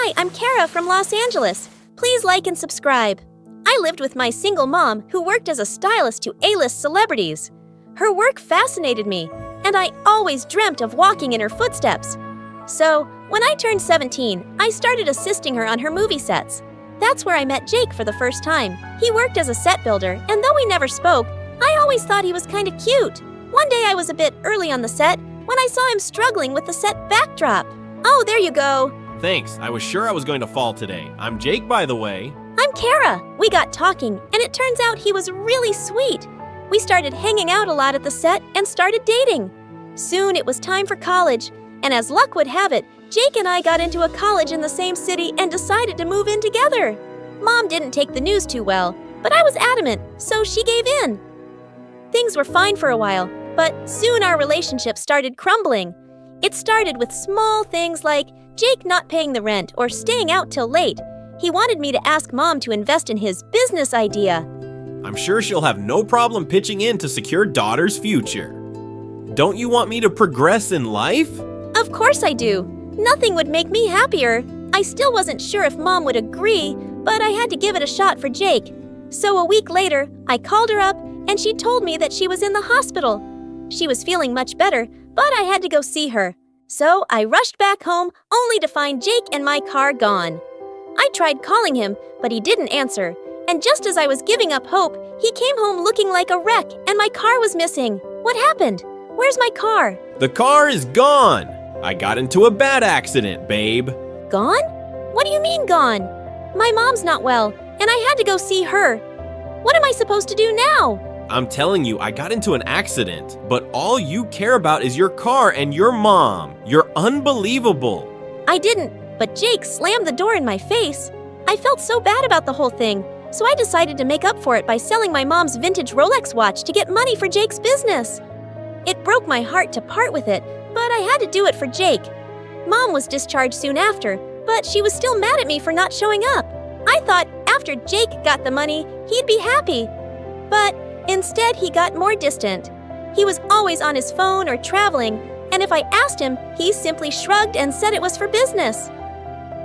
Hi, I'm Cara from Los Angeles. Please like and subscribe. I lived with my single mom who worked as a stylist to A-list celebrities. Her work fascinated me, and I always dreamt of walking in her footsteps. So, when I turned 17, I started assisting her on her movie sets. That's where I met Jake for the first time. He worked as a set builder, and though we never spoke, I always thought he was kind of cute. One day I was a bit early on the set when I saw him struggling with the set backdrop. Oh, there you go. Thanks, I was sure I was going to fall today. I'm Jake, by the way. I'm Cara. We got talking, and it turns out he was really sweet. We started hanging out a lot at the set and started dating. Soon it was time for college, and as luck would have it, Jake and I got into a college in the same city and decided to move in together. Mom didn't take the news too well, but I was adamant, so she gave in. Things were fine for a while, but soon our relationship started crumbling. It started with small things like Jake not paying the rent or staying out till late. He wanted me to ask Mom to invest in his business idea. I'm sure she'll have no problem pitching in to secure daughter's future. Don't you want me to progress in life? Of course I do. Nothing would make me happier. I still wasn't sure if Mom would agree, but I had to give it a shot for Jake. So a week later, I called her up and she told me that she was in the hospital. She was feeling much better, but I had to go see her. So I rushed back home only to find Jake and my car gone. I tried calling him, but he didn't answer. And just as I was giving up hope, he came home looking like a wreck and my car was missing. What happened? Where's my car? The car is gone. I got into a bad accident, babe. Gone? What do you mean gone? My mom's not well, and I had to go see her. What am I supposed to do now? I'm telling you, I got into an accident, but all you care about is your car and your mom. You're unbelievable. I didn't, but Jake slammed the door in my face. I felt so bad about the whole thing, so I decided to make up for it by selling my mom's vintage Rolex watch to get money for Jake's business. It broke my heart to part with it, but I had to do it for Jake. Mom was discharged soon after, but she was still mad at me for not showing up. I thought after Jake got the money, he'd be happy. But instead, he got more distant. He was always on his phone or traveling, and if I asked him, he simply shrugged and said it was for business.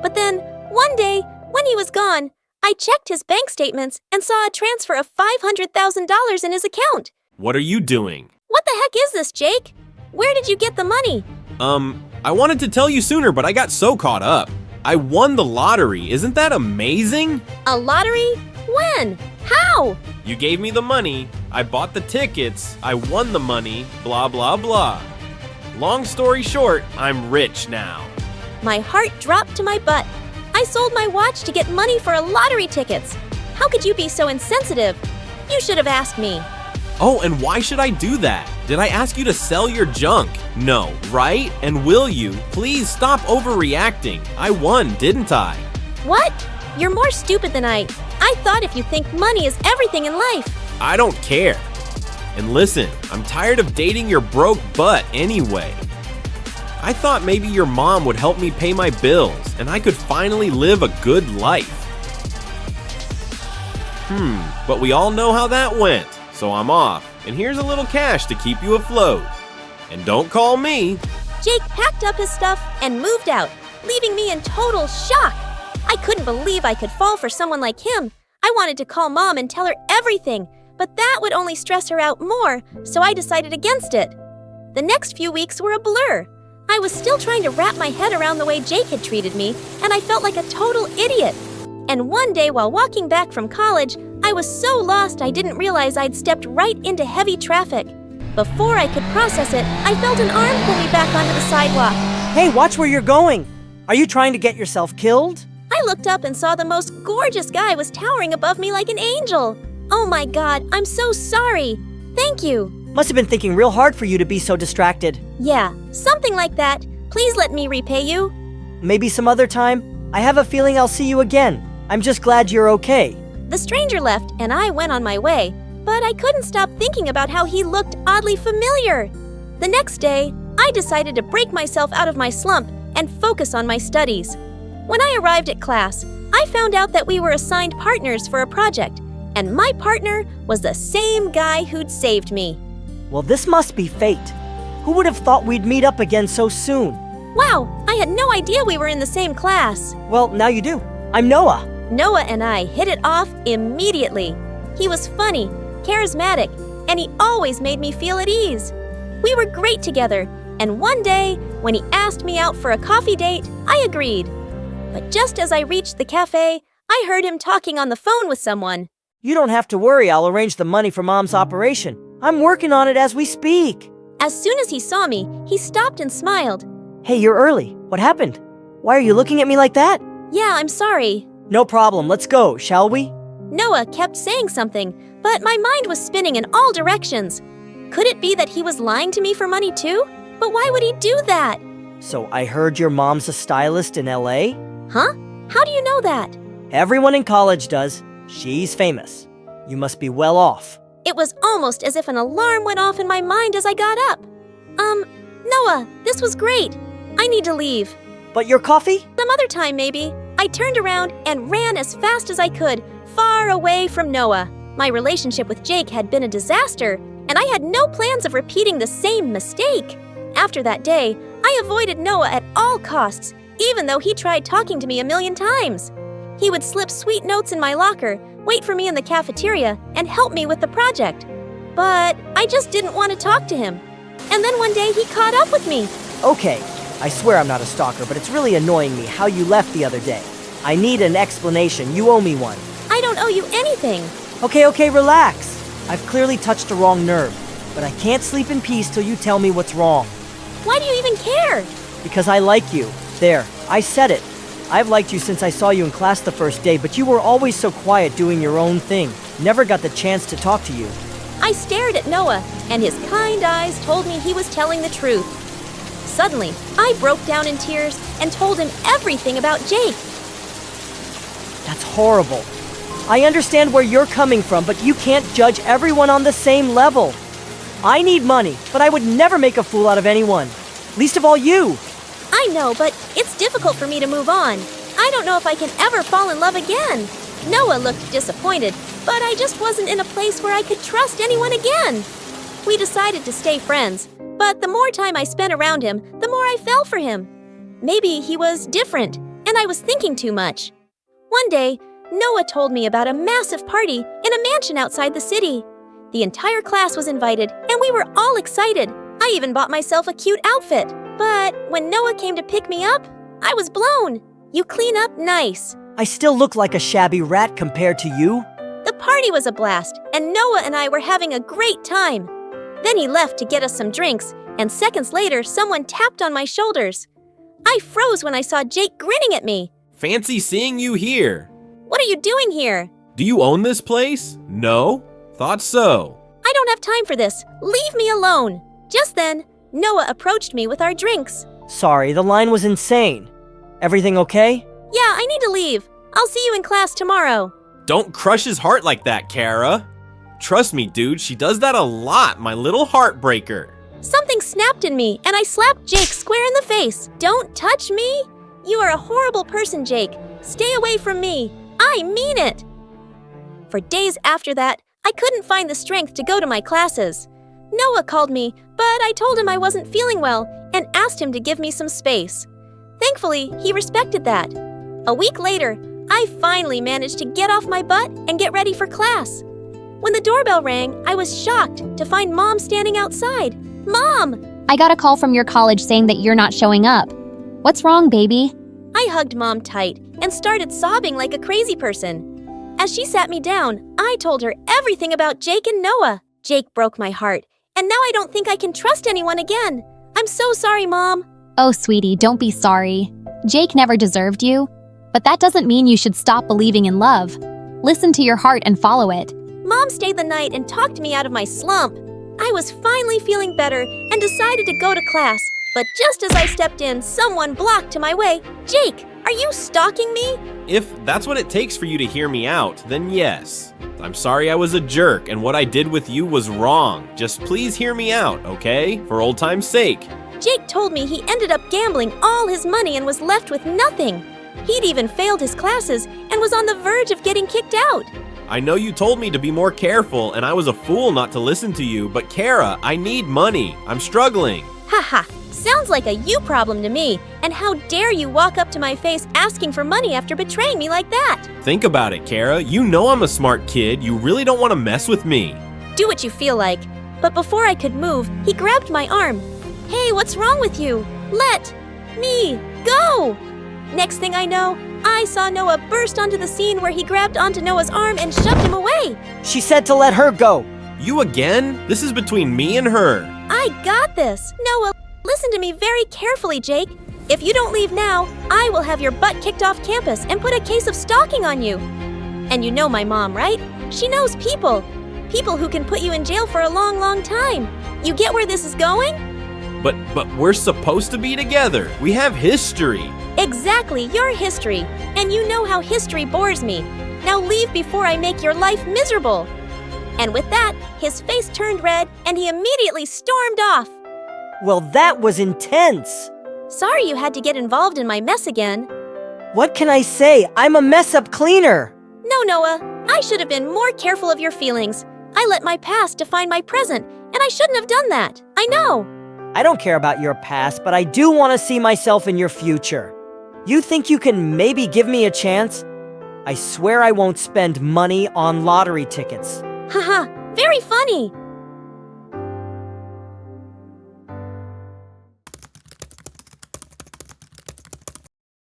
But then, one day, when he was gone, I checked his bank statements and saw a transfer of $500,000 in his account. What are you doing? What the heck is this, Jake? Where did you get the money? I wanted to tell you sooner, but I got so caught up. I won the lottery. Isn't that amazing? A lottery? When? How? You gave me the money, I bought the tickets, I won the money, blah, blah, blah. Long story short, I'm rich now. My heart dropped to my butt. I sold my watch to get money for a lottery tickets. How could you be so insensitive? You should have asked me. Oh, and why should I do that? Did I ask you to sell your junk? No, right? And will you? Please stop overreacting. I won, didn't I? What? You're more stupid than I thought if you think money is everything in life. I don't care. And listen, I'm tired of dating your broke butt anyway. I thought maybe your mom would help me pay my bills and I could finally live a good life. But we all know how that went, so I'm off. And here's a little cash to keep you afloat. And don't call me. Jake packed up his stuff and moved out, leaving me in total shock. I couldn't believe I could fall for someone like him. I wanted to call Mom and tell her everything, but that would only stress her out more, so I decided against it. The next few weeks were a blur. I was still trying to wrap my head around the way Jake had treated me, and I felt like a total idiot. And one day while walking back from college, I was so lost I didn't realize I'd stepped right into heavy traffic. Before I could process it, I felt an arm pull me back onto the sidewalk. Hey, watch where you're going! Are you trying to get yourself killed? I looked up and saw the most gorgeous guy was towering above me like an angel. Oh my God, I'm so sorry. Thank you. Must have been thinking real hard for you to be so distracted. Yeah, something like that. Please let me repay you. Maybe some other time. I have a feeling I'll see you again. I'm just glad you're okay. The stranger left and I went on my way, but I couldn't stop thinking about how he looked oddly familiar. The next day, I decided to break myself out of my slump and focus on my studies. When I arrived at class, I found out that we were assigned partners for a project, and my partner was the same guy who'd saved me. Well, this must be fate. Who would have thought we'd meet up again so soon? Wow, I had no idea we were in the same class. Well, now you do. I'm Noah. Noah and I hit it off immediately. He was funny, charismatic, and he always made me feel at ease. We were great together, and one day, when he asked me out for a coffee date, I agreed. But just as I reached the cafe, I heard him talking on the phone with someone. You don't have to worry, I'll arrange the money for Mom's operation. I'm working on it as we speak. As soon as he saw me, he stopped and smiled. Hey, you're early. What happened? Why are you looking at me like that? Yeah, I'm sorry. No problem, let's go, shall we? Noah kept saying something, but my mind was spinning in all directions. Could it be that he was lying to me for money too? But why would he do that? So I heard your mom's a stylist in LA? Huh? How do you know that? Everyone in college does. She's famous. You must be well off. It was almost as if an alarm went off in my mind as I got up. Noah, this was great. I need to leave. But your coffee? Some other time, maybe. I turned around and ran as fast as I could, far away from Noah. My relationship with Jake had been a disaster, and I had no plans of repeating the same mistake. After that day, I avoided Noah at all costs, even though he tried talking to me a million times. He would slip sweet notes in my locker, wait for me in the cafeteria, and help me with the project. But I just didn't want to talk to him. And then one day he caught up with me. Okay, I swear I'm not a stalker, but it's really annoying me how you left the other day. I need an explanation. You owe me one. I don't owe you anything. Okay, relax. I've clearly touched a wrong nerve, but I can't sleep in peace till you tell me what's wrong. Why do you even care? Because I like you. There, I said it. I've liked you since I saw you in class the first day, but you were always so quiet doing your own thing. Never got the chance to talk to you. I stared at Noah, and his kind eyes told me he was telling the truth. Suddenly, I broke down in tears and told him everything about Jake. That's horrible. I understand where you're coming from, but you can't judge everyone on the same level. I need money, but I would never make a fool out of anyone. Least of all you. I know, but it's difficult for me to move on. I don't know if I can ever fall in love again. Noah looked disappointed, but I just wasn't in a place where I could trust anyone again. We decided to stay friends, but the more time I spent around him, the more I fell for him. Maybe he was different, and I was thinking too much. One day, Noah told me about a massive party in a mansion outside the city. The entire class was invited, and we were all excited. I even bought myself a cute outfit. But when Noah came to pick me up, I was blown. You clean up nice. I still look like a shabby rat compared to you. The party was a blast, and Noah and I were having a great time. Then he left to get us some drinks, and seconds later, someone tapped on my shoulders. I froze when I saw Jake grinning at me. Fancy seeing you here. What are you doing here? Do you own this place? No? Thought so. I don't have time for this. Leave me alone. Just then, Noah approached me with our drinks. Sorry, the line was insane. Everything okay? Yeah, I need to leave. I'll see you in class tomorrow. Don't crush his heart like that, Cara. Trust me, dude, she does that a lot, my little heartbreaker. Something snapped in me, and I slapped Jake square in the face. Don't touch me. You are a horrible person, Jake. Stay away from me. I mean it. For days after that, I couldn't find the strength to go to my classes. Noah called me, but I told him I wasn't feeling well and asked him to give me some space. Thankfully, he respected that. A week later, I finally managed to get off my butt and get ready for class. When the doorbell rang, I was shocked to find Mom standing outside. Mom! I got a call from your college saying that you're not showing up. What's wrong, baby? I hugged Mom tight and started sobbing like a crazy person. As she sat me down, I told her everything about Jake and Noah. Jake broke my heart, and now I don't think I can trust anyone again. I'm so sorry, Mom. Oh, sweetie, don't be sorry. Jake never deserved you, but that doesn't mean you should stop believing in love. Listen to your heart and follow it. Mom stayed the night and talked me out of my slump. I was finally feeling better and decided to go to class. But just as I stepped in, someone blocked my way. Jake, are you stalking me? If that's what it takes for you to hear me out, then yes. I'm sorry I was a jerk and what I did with you was wrong. Just please hear me out, okay? For old time's sake. Jake told me he ended up gambling all his money and was left with nothing. He'd even failed his classes and was on the verge of getting kicked out. I know you told me to be more careful and I was a fool not to listen to you, but Cara, I need money. I'm struggling. Haha, Sounds like a you problem to me. And how dare you walk up to my face asking for money after betraying me like that? Think about it, Cara. You know I'm a smart kid. You really don't want to mess with me. Do what you feel like. But before I could move, he grabbed my arm. Hey, what's wrong with you? Let me go! Next thing I know, I saw Noah burst onto the scene where he grabbed onto Noah's arm and shoved him away. She said to let her go. You again? This is between me and her. I got this. Noah, listen to me very carefully, Jake. If you don't leave now, I will have your butt kicked off campus and put a case of stalking on you. And you know my mom, right? She knows people. People who can put you in jail for a long, long time. You get where this is going? But we're supposed to be together. We have history. Exactly, your history. And you know how history bores me. Now leave before I make your life miserable. And with that, his face turned red and he immediately stormed off. Well, that was intense. Sorry you had to get involved in my mess again. What can I say? I'm a mess-up cleaner. No, Noah, I should have been more careful of your feelings. I let my past define my present, and I shouldn't have done that. I know. I don't care about your past, but I do want to see myself in your future. You think you can maybe give me a chance? I swear I won't spend money on lottery tickets. Haha, very funny.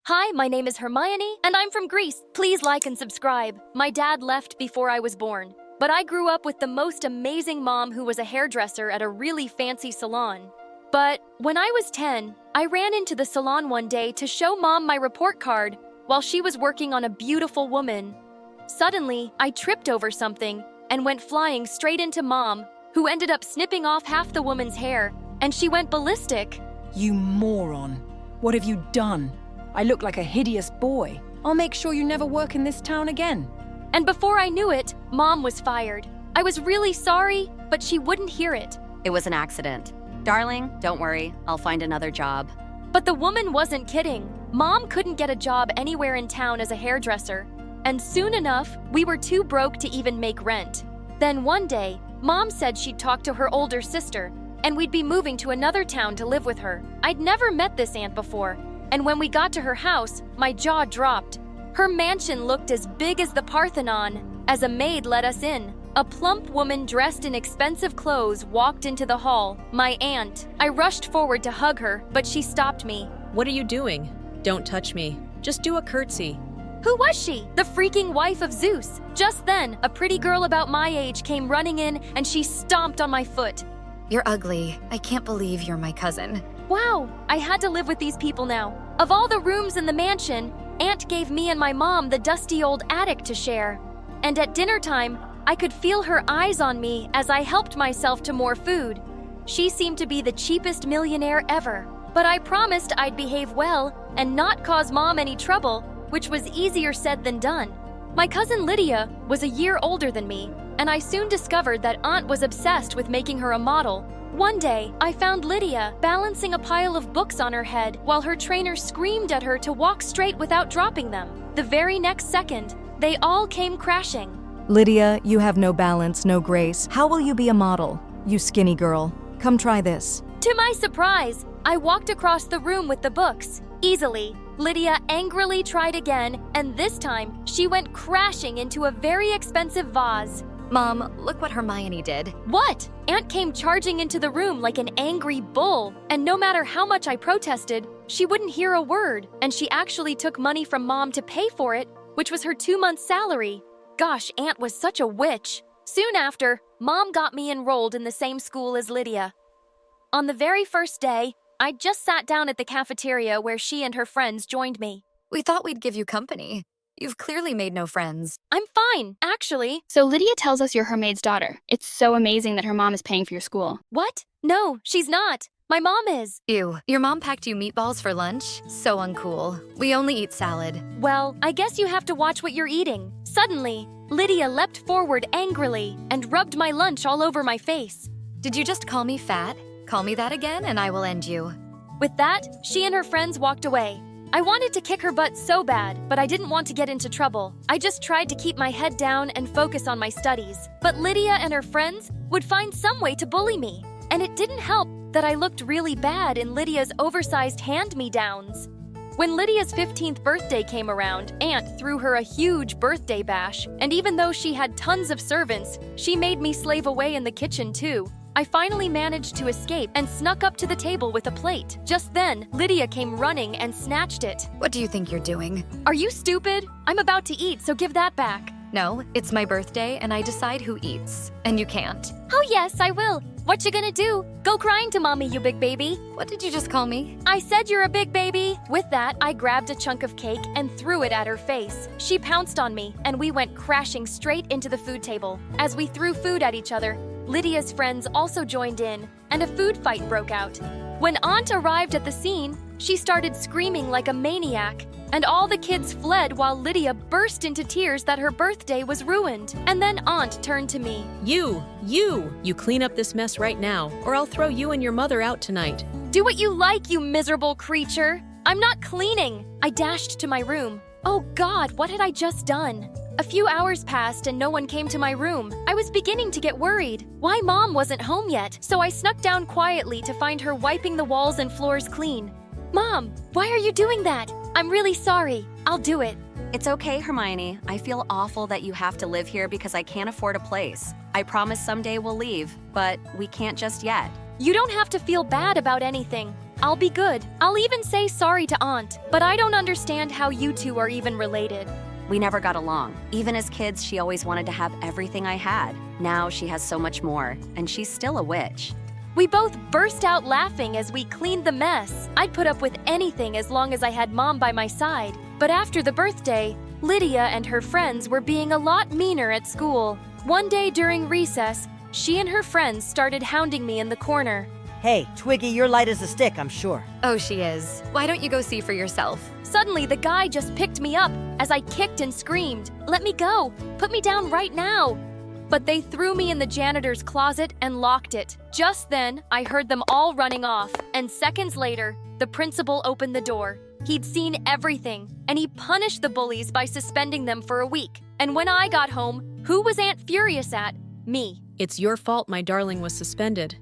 Hi, my name is Hermione, and I'm from Greece. Please like and subscribe. My dad left before I was born, but I grew up with the most amazing mom who was a hairdresser at a really fancy salon. But when I was 10, I ran into the salon one day to show Mom my report card while she was working on a beautiful woman. Suddenly, I tripped over something and went flying straight into Mom, who ended up snipping off half the woman's hair, and she went ballistic. You moron. What have you done? I look like a hideous boy. I'll make sure you never work in this town again. And before I knew it, Mom was fired. I was really sorry, but she wouldn't hear it. It was an accident. Darling, don't worry. I'll find another job. But the woman wasn't kidding. Mom couldn't get a job anywhere in town as a hairdresser. And soon enough, we were too broke to even make rent. Then one day, Mom said she'd talk to her older sister, and we'd be moving to another town to live with her. I'd never met this aunt before, and when we got to her house, my jaw dropped. Her mansion looked as big as the Parthenon. As a maid let us in, a plump woman dressed in expensive clothes walked into the hall, my aunt. I rushed forward to hug her, but she stopped me. What are you doing? Don't touch me. Just do a curtsy. Who was she? The freaking wife of Zeus. Just then, a pretty girl about my age came running in and she stomped on my foot. You're ugly. I can't believe you're my cousin. Wow, I had to live with these people now. Of all the rooms in the mansion, Aunt gave me and my mom the dusty old attic to share. And at dinner time, I could feel her eyes on me as I helped myself to more food. She seemed to be the cheapest millionaire ever. But I promised I'd behave well and not cause Mom any trouble, which was easier said than done. My cousin Lydia was a year older than me, and I soon discovered that Aunt was obsessed with making her a model. One day, I found Lydia balancing a pile of books on her head while her trainer screamed at her to walk straight without dropping them. The very next second, they all came crashing. Lydia, you have no balance, no grace. How will you be a model? You skinny girl. Come try this. To my surprise, I walked across the room with the books. Easily, Lydia angrily tried again, and this time, she went crashing into a very expensive vase. Mom, look what Hermione did. What? Aunt came charging into the room like an angry bull, and no matter how much I protested, she wouldn't hear a word, and she actually took money from Mom to pay for it, which was her 2-month salary. Gosh, Aunt was such a witch. Soon after, Mom got me enrolled in the same school as Lydia. On the very first day, I just sat down at the cafeteria where she and her friends joined me. We thought we'd give you company. You've clearly made no friends. I'm fine, actually. So Lydia tells us you're her maid's daughter. It's so amazing that her mom is paying for your school. What? No, she's not. My mom is. Ew, your mom packed you meatballs for lunch? So uncool. We only eat salad. Well, I guess you have to watch what you're eating. Suddenly, Lydia leapt forward angrily and rubbed my lunch all over my face. Did you just call me fat? Call me that again and I will end you. With that, she and her friends walked away. I wanted to kick her butt so bad, but I didn't want to get into trouble. I just tried to keep my head down and focus on my studies. But Lydia and her friends would find some way to bully me. And it didn't help that I looked really bad in Lydia's oversized hand-me-downs. When Lydia's 15th birthday came around, Aunt threw her a huge birthday bash, and even though she had tons of servants, she made me slave away in the kitchen too. I finally managed to escape and snuck up to the table with a plate. Just then, Lydia came running and snatched it. What do you think you're doing? Are you stupid? I'm about to eat, so give that back. No, it's my birthday and I decide who eats. And you can't. Oh yes, I will. What you gonna do? Go crying to mommy, you big baby. What did you just call me? I said you're a big baby. With that, I grabbed a chunk of cake and threw it at her face. She pounced on me, and we went crashing straight into the food table. As we threw food at each other, Lydia's friends also joined in, and a food fight broke out. When Aunt arrived at the scene, she started screaming like a maniac, and all the kids fled while Lydia burst into tears that her birthday was ruined. And then Aunt turned to me. You clean up this mess right now, or I'll throw you and your mother out tonight. Do what you like, you miserable creature. I'm not cleaning. I dashed to my room. Oh God, what had I just done? A few hours passed and no one came to my room. I was beginning to get worried. Why Mom wasn't home yet? So I snuck down quietly to find her wiping the walls and floors clean. Mom, why are you doing that? I'm really sorry. I'll do it. It's okay, Hermione. I feel awful that you have to live here because I can't afford a place. I promise someday we'll leave, but we can't just yet. You don't have to feel bad about anything. I'll be good. I'll even say sorry to Aunt, but I don't understand how you two are even related. We never got along. Even as kids, she always wanted to have everything I had. Now she has so much more, and she's still a witch. We both burst out laughing as we cleaned the mess. I'd put up with anything as long as I had Mom by my side. But after the birthday, Lydia and her friends were being a lot meaner at school. One day during recess, she and her friends started hounding me in the corner. Hey, Twiggy, you're light as a stick, I'm sure. Oh, she is. Why don't you go see for yourself? Suddenly, the guy just picked me up as I kicked and screamed, "Let me go! Put me down right now!" But they threw me in the janitor's closet and locked it. Just then, I heard them all running off, and seconds later, the principal opened the door. He'd seen everything, and he punished the bullies by suspending them for a week. And when I got home, who was Aunt furious at? Me. It's your fault my darling was suspended.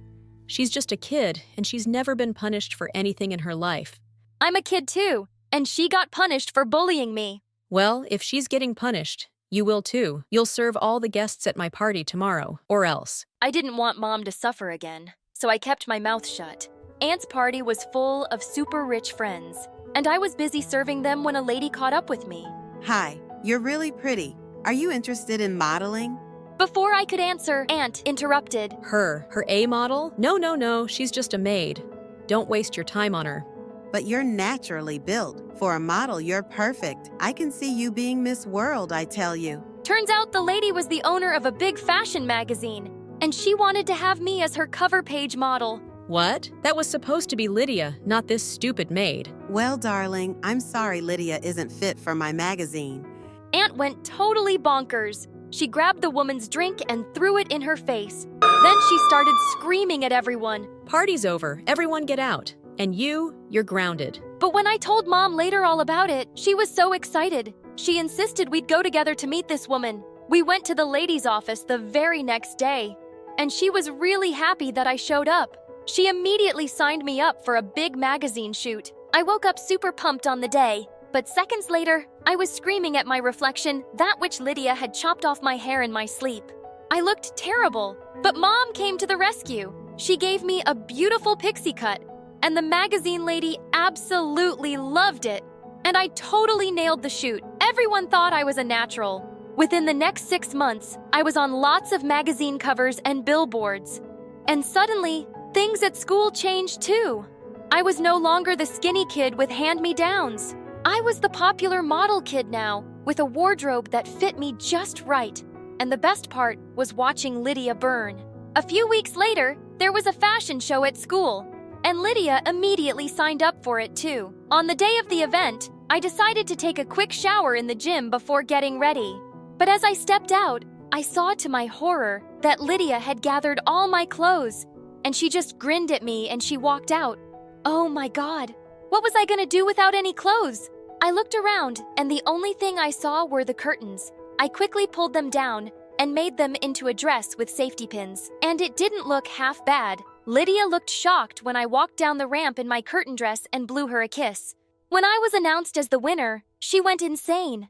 She's just a kid, and she's never been punished for anything in her life. I'm a kid too, and she got punished for bullying me. Well, if she's getting punished, you will too. You'll serve all the guests at my party tomorrow, or else. I didn't want Mom to suffer again, so I kept my mouth shut. Aunt's party was full of super rich friends, and I was busy serving them when a lady caught up with me. Hi, you're really pretty. Are you interested in modeling? Before I could answer, Aunt interrupted. Her A model? No, she's just a maid. Don't waste your time on her. But you're naturally built. For a model, you're perfect. I can see you being Miss World, I tell you. Turns out the lady was the owner of a big fashion magazine, and she wanted to have me as her cover page model. What? That was supposed to be Lydia, not this stupid maid. Well, darling, I'm sorry Lydia isn't fit for my magazine. Aunt went totally bonkers. She grabbed the woman's drink and threw it in her face. Then she started screaming at everyone. Party's over. Everyone get out. And you're grounded. But when I told Mom later all about it, she was so excited. She insisted we'd go together to meet this woman. We went to the lady's office the very next day, and she was really happy that I showed up. She immediately signed me up for a big magazine shoot. I woke up super pumped on the day, but seconds later, I was screaming at my reflection, that which Lydia had chopped off my hair in my sleep. I looked terrible, but Mom came to the rescue. She gave me a beautiful pixie cut, and the magazine lady absolutely loved it. And I totally nailed the shoot. Everyone thought I was a natural. Within the next 6 months, I was on lots of magazine covers and billboards. And suddenly, things at school changed too. I was no longer the skinny kid with hand-me-downs. I was the popular model kid now, with a wardrobe that fit me just right. And the best part was watching Lydia burn. A few weeks later, there was a fashion show at school, and Lydia immediately signed up for it too. On the day of the event, I decided to take a quick shower in the gym before getting ready. But as I stepped out, I saw to my horror that Lydia had gathered all my clothes, and she just grinned at me and she walked out. Oh my God, what was I gonna do without any clothes? I looked around, and the only thing I saw were the curtains. I quickly pulled them down and made them into a dress with safety pins. And it didn't look half bad. Lydia looked shocked when I walked down the ramp in my curtain dress and blew her a kiss. When I was announced as the winner, she went insane.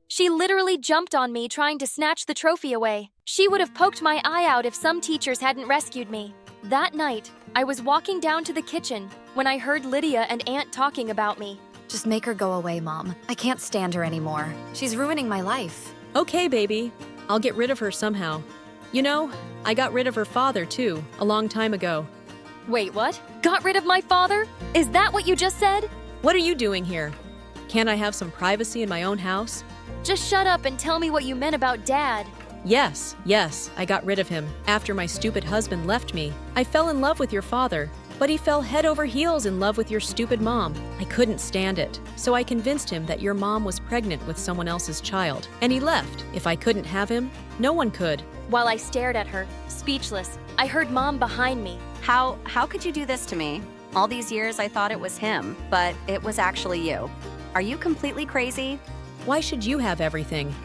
She literally jumped on me trying to snatch the trophy away. She would have poked my eye out if some teachers hadn't rescued me. That night, I was walking down to the kitchen when I heard Lydia and Aunt talking about me. Just make her go away, Mom. I can't stand her anymore. She's ruining my life. Okay, baby. I'll get rid of her somehow. You know, I got rid of her father, too, a long time ago. Wait, what? Got rid of my father? Is that what you just said? What are you doing here? Can't I have some privacy in my own house? Just shut up and tell me what you meant about Dad. Yes, I got rid of him. After my stupid husband left me, I fell in love with your father, but he fell head over heels in love with your stupid mom. I couldn't stand it, so I convinced him that your mom was pregnant with someone else's child, and he left. If I couldn't have him, no one could. While I stared at her, speechless, I heard Mom behind me. How could you do this to me? All these years I thought it was him, but it was actually you. Are you completely crazy? Why should you have everything?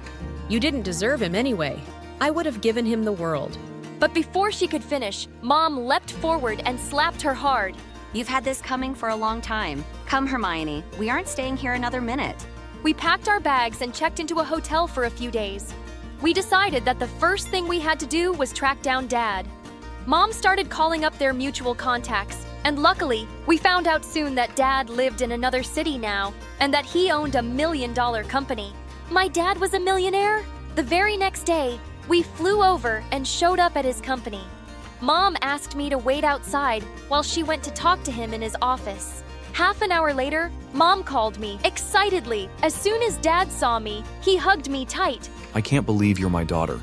You didn't deserve him anyway. I would have given him the world. But before she could finish, Mom leapt forward and slapped her hard. You've had this coming for a long time. Come, Hermione, we aren't staying here another minute. We packed our bags and checked into a hotel for a few days. We decided that the first thing we had to do was track down Dad. Mom started calling up their mutual contacts, and luckily, we found out soon that Dad lived in another city now, and that he owned $1 million company. My dad was a millionaire? The very next day, we flew over and showed up at his company. Mom asked me to wait outside while she went to talk to him in his office. Half an hour later, Mom called me, excitedly. As soon as Dad saw me, he hugged me tight. I can't believe you're my daughter.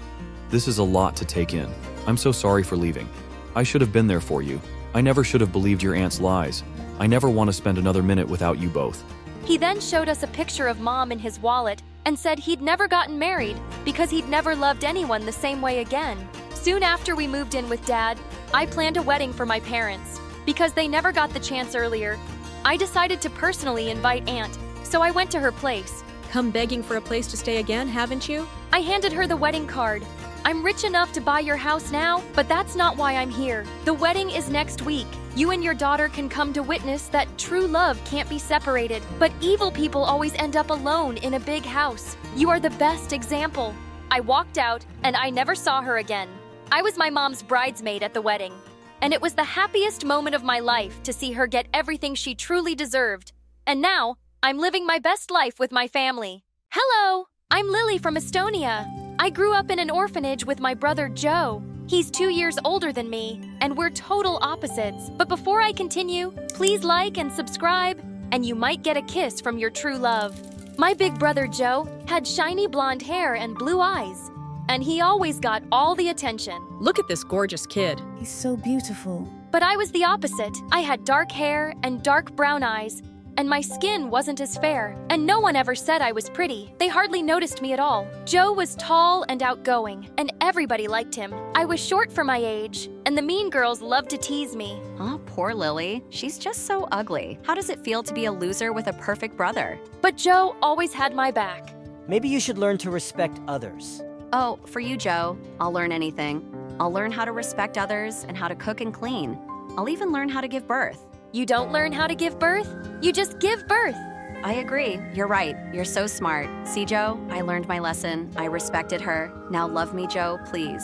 This is a lot to take in. I'm so sorry for leaving. I should have been there for you. I never should have believed your aunt's lies. I never want to spend another minute without you both. He then showed us a picture of Mom in his wallet and said he'd never gotten married because he'd never loved anyone the same way again. Soon after we moved in with Dad, I planned a wedding for my parents. Because they never got the chance earlier, I decided to personally invite Aunt, so I went to her place. Come begging for a place to stay again, haven't you? I handed her the wedding card. I'm rich enough to buy your house now, but that's not why I'm here. The wedding is next week. You and your daughter can come to witness that true love can't be separated, but evil people always end up alone in a big house. You are the best example. I walked out, and I never saw her again. I was my mom's bridesmaid at the wedding, and it was the happiest moment of my life to see her get everything she truly deserved. And now, I'm living my best life with my family. Hello, I'm Lily from Estonia. I grew up in an orphanage with my brother Joe. He's 2 years older than me, and we're total opposites. But before I continue, please like and subscribe, and you might get a kiss from your true love. My big brother Joe had shiny blonde hair and blue eyes, and he always got all the attention. Look at this gorgeous kid. He's so beautiful. But I was the opposite. I had dark hair and dark brown eyes, and my skin wasn't as fair, and no one ever said I was pretty. They hardly noticed me at all. Joe was tall and outgoing, and everybody liked him. I was short for my age, and the mean girls loved to tease me. Oh, poor Lily. She's just so ugly. How does it feel to be a loser with a perfect brother? But Joe always had my back. Maybe you should learn to respect others. Oh, for you, Joe, I'll learn anything. I'll learn how to respect others and how to cook and clean. I'll even learn how to give birth. You don't learn how to give birth? You just give birth. I agree. You're right. You're so smart. See, Joe, I learned my lesson. I respected her. Now love me, Joe, please.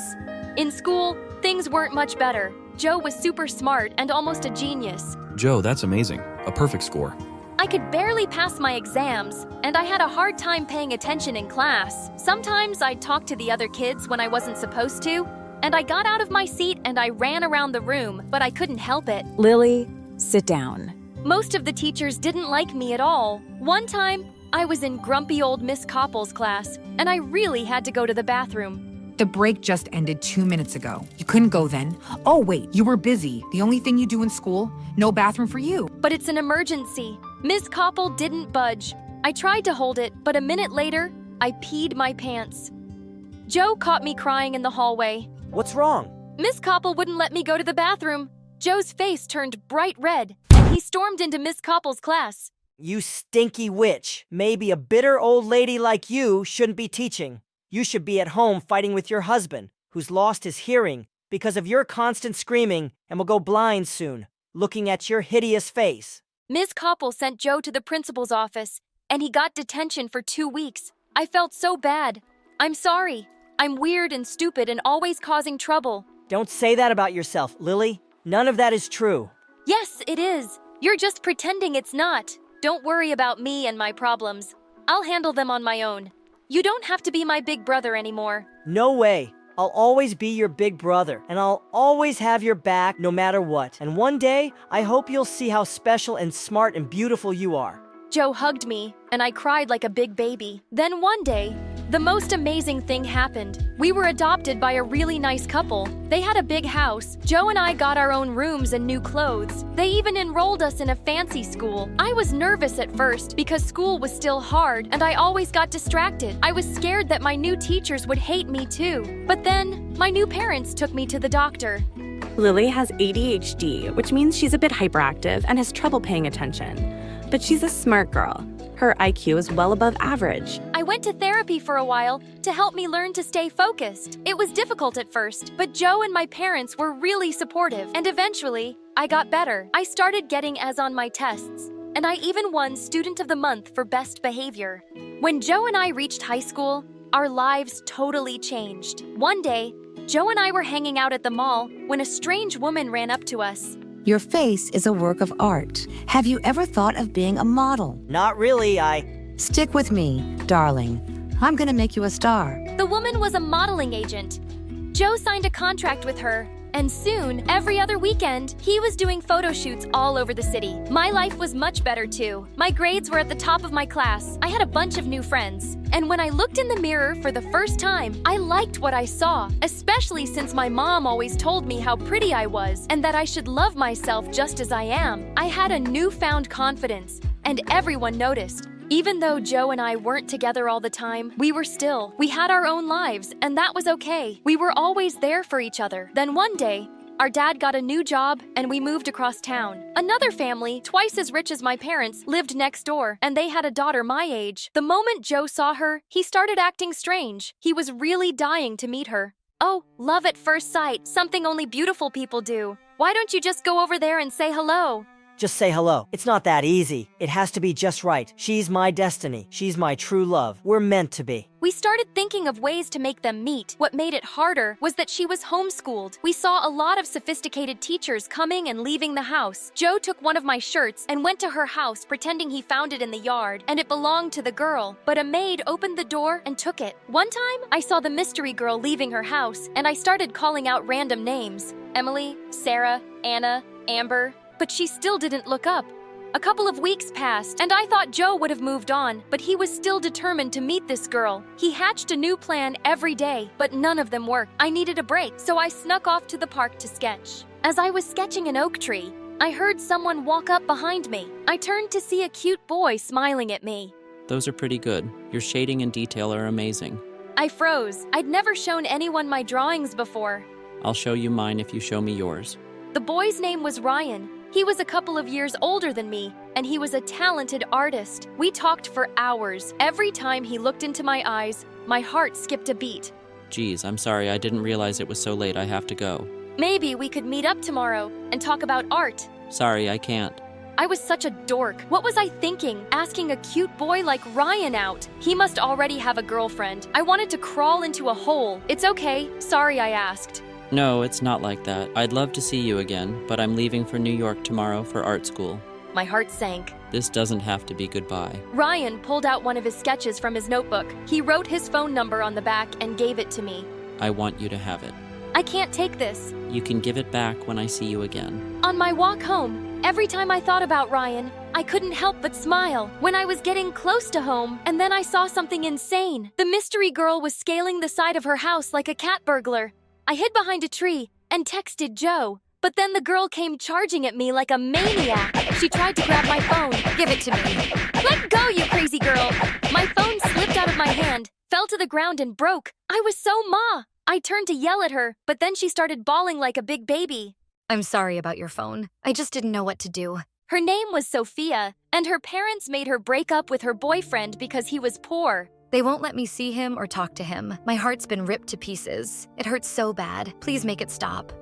In school, things weren't much better. Joe was super smart and almost a genius. Joe, that's amazing. A perfect score. I could barely pass my exams, and I had a hard time paying attention in class. Sometimes I'd talk to the other kids when I wasn't supposed to, and I got out of my seat and I ran around the room, but I couldn't help it. Lily, sit down. Most of the teachers didn't like me at all. One time, I was in grumpy old Miss Koppel's class, and I really had to go to the bathroom. The break just ended 2 minutes ago. You couldn't go then. Oh, wait, you were busy. The only thing you do in school, no bathroom for you. But it's an emergency. Miss Koppel didn't budge. I tried to hold it, but a minute later, I peed my pants. Joe caught me crying in the hallway. What's wrong? Miss Koppel wouldn't let me go to the bathroom. Joe's face turned bright red, and he stormed into Miss Koppel's class. You stinky witch. Maybe a bitter old lady like you shouldn't be teaching. You should be at home fighting with your husband, who's lost his hearing because of your constant screaming and will go blind soon, looking at your hideous face. Ms. Koppel sent Joe to the principal's office, and he got detention for 2 weeks. I felt so bad. I'm sorry. I'm weird and stupid and always causing trouble. Don't say that about yourself, Lily. None of that is true. Yes, it is. You're just pretending it's not. Don't worry about me and my problems. I'll handle them on my own. You don't have to be my big brother anymore. No way. I'll always be your big brother, and I'll always have your back no matter what. And one day, I hope you'll see how special and smart and beautiful you are. Joe hugged me, and I cried like a big baby. Then one day, the most amazing thing happened. We were adopted by a really nice couple. They had a big house. Joe and I got our own rooms and new clothes. They even enrolled us in a fancy school. I was nervous at first because school was still hard and I always got distracted. I was scared that my new teachers would hate me too. But then, my new parents took me to the doctor. Lily has ADHD, which means she's a bit hyperactive and has trouble paying attention. But she's a smart girl. Her IQ is well above average. I went to therapy for a while to help me learn to stay focused. It was difficult at first, but Joe and my parents were really supportive, and eventually, I got better. I started getting A's on my tests, and I even won Student of the Month for best behavior. When Joe and I reached high school, our lives totally changed. One day, Joe and I were hanging out at the mall when a strange woman ran up to us. Your face is a work of art. Have you ever thought of being a model? Not really, Stick with me, darling. I'm gonna make you a star. The woman was a modeling agent. Joe signed a contract with her, and soon, every other weekend, he was doing photo shoots all over the city. My life was much better too. My grades were at the top of my class. I had a bunch of new friends. And when I looked in the mirror for the first time, I liked what I saw, especially since my mom always told me how pretty I was and that I should love myself just as I am. I had a newfound confidence, and everyone noticed. Even though Joe and I weren't together all the time, we had our own lives, and that was okay. We were always there for each other. Then one day, our dad got a new job, and we moved across town. Another family, twice as rich as my parents, lived next door, and they had a daughter my age. The moment Joe saw her, he started acting strange. He was really dying to meet her. Oh, love at first sight, something only beautiful people do. Why don't you just go over there and say hello? Just say hello. It's not that easy. It has to be just right. She's my destiny. She's my true love. We're meant to be. We started thinking of ways to make them meet. What made it harder was that she was homeschooled. We saw a lot of sophisticated teachers coming and leaving the house. Joe took one of my shirts and went to her house pretending he found it in the yard, and it belonged to the girl. But a maid opened the door and took it. One time, I saw the mystery girl leaving her house, and I started calling out random names. Emily, Sarah, Anna, Amber. But she still didn't look up. A couple of weeks passed, and I thought Joe would have moved on, but he was still determined to meet this girl. He hatched a new plan every day, but none of them worked. I needed a break, so I snuck off to the park to sketch. As I was sketching an oak tree, I heard someone walk up behind me. I turned to see a cute boy smiling at me. Those are pretty good. Your shading and detail are amazing. I froze. I'd never shown anyone my drawings before. I'll show you mine if you show me yours. The boy's name was Ryan. He was a couple of years older than me, and he was a talented artist. We talked for hours. Every time he looked into my eyes, my heart skipped a beat. Geez, I'm sorry, I didn't realize it was so late. I have to go. Maybe we could meet up tomorrow and talk about art. Sorry, I can't. I was such a dork. What was I thinking, asking a cute boy like Ryan out? He must already have a girlfriend. I wanted to crawl into a hole. It's okay. Sorry I asked. No, it's not like that. I'd love to see you again, but I'm leaving for New York tomorrow for art school. My heart sank. This doesn't have to be goodbye. Ryan pulled out one of his sketches from his notebook. He wrote his phone number on the back and gave it to me. I want you to have it. I can't take this. You can give it back when I see you again. On my walk home, every time I thought about Ryan, I couldn't help but smile. When I was getting close to home, and then I saw something insane. The mystery girl was scaling the side of her house like a cat burglar. I hid behind a tree and texted Joe, but then the girl came charging at me like a maniac. She tried to grab my phone. Give it to me. Let go, you crazy girl! My phone slipped out of my hand, fell to the ground and broke. I was so I turned to yell at her, but then she started bawling like a big baby. I'm sorry about your phone. I just didn't know what to do. Her name was Sophia, and her parents made her break up with her boyfriend because he was poor. They won't let me see him or talk to him. My heart's been ripped to pieces. It hurts so bad. Please make it stop.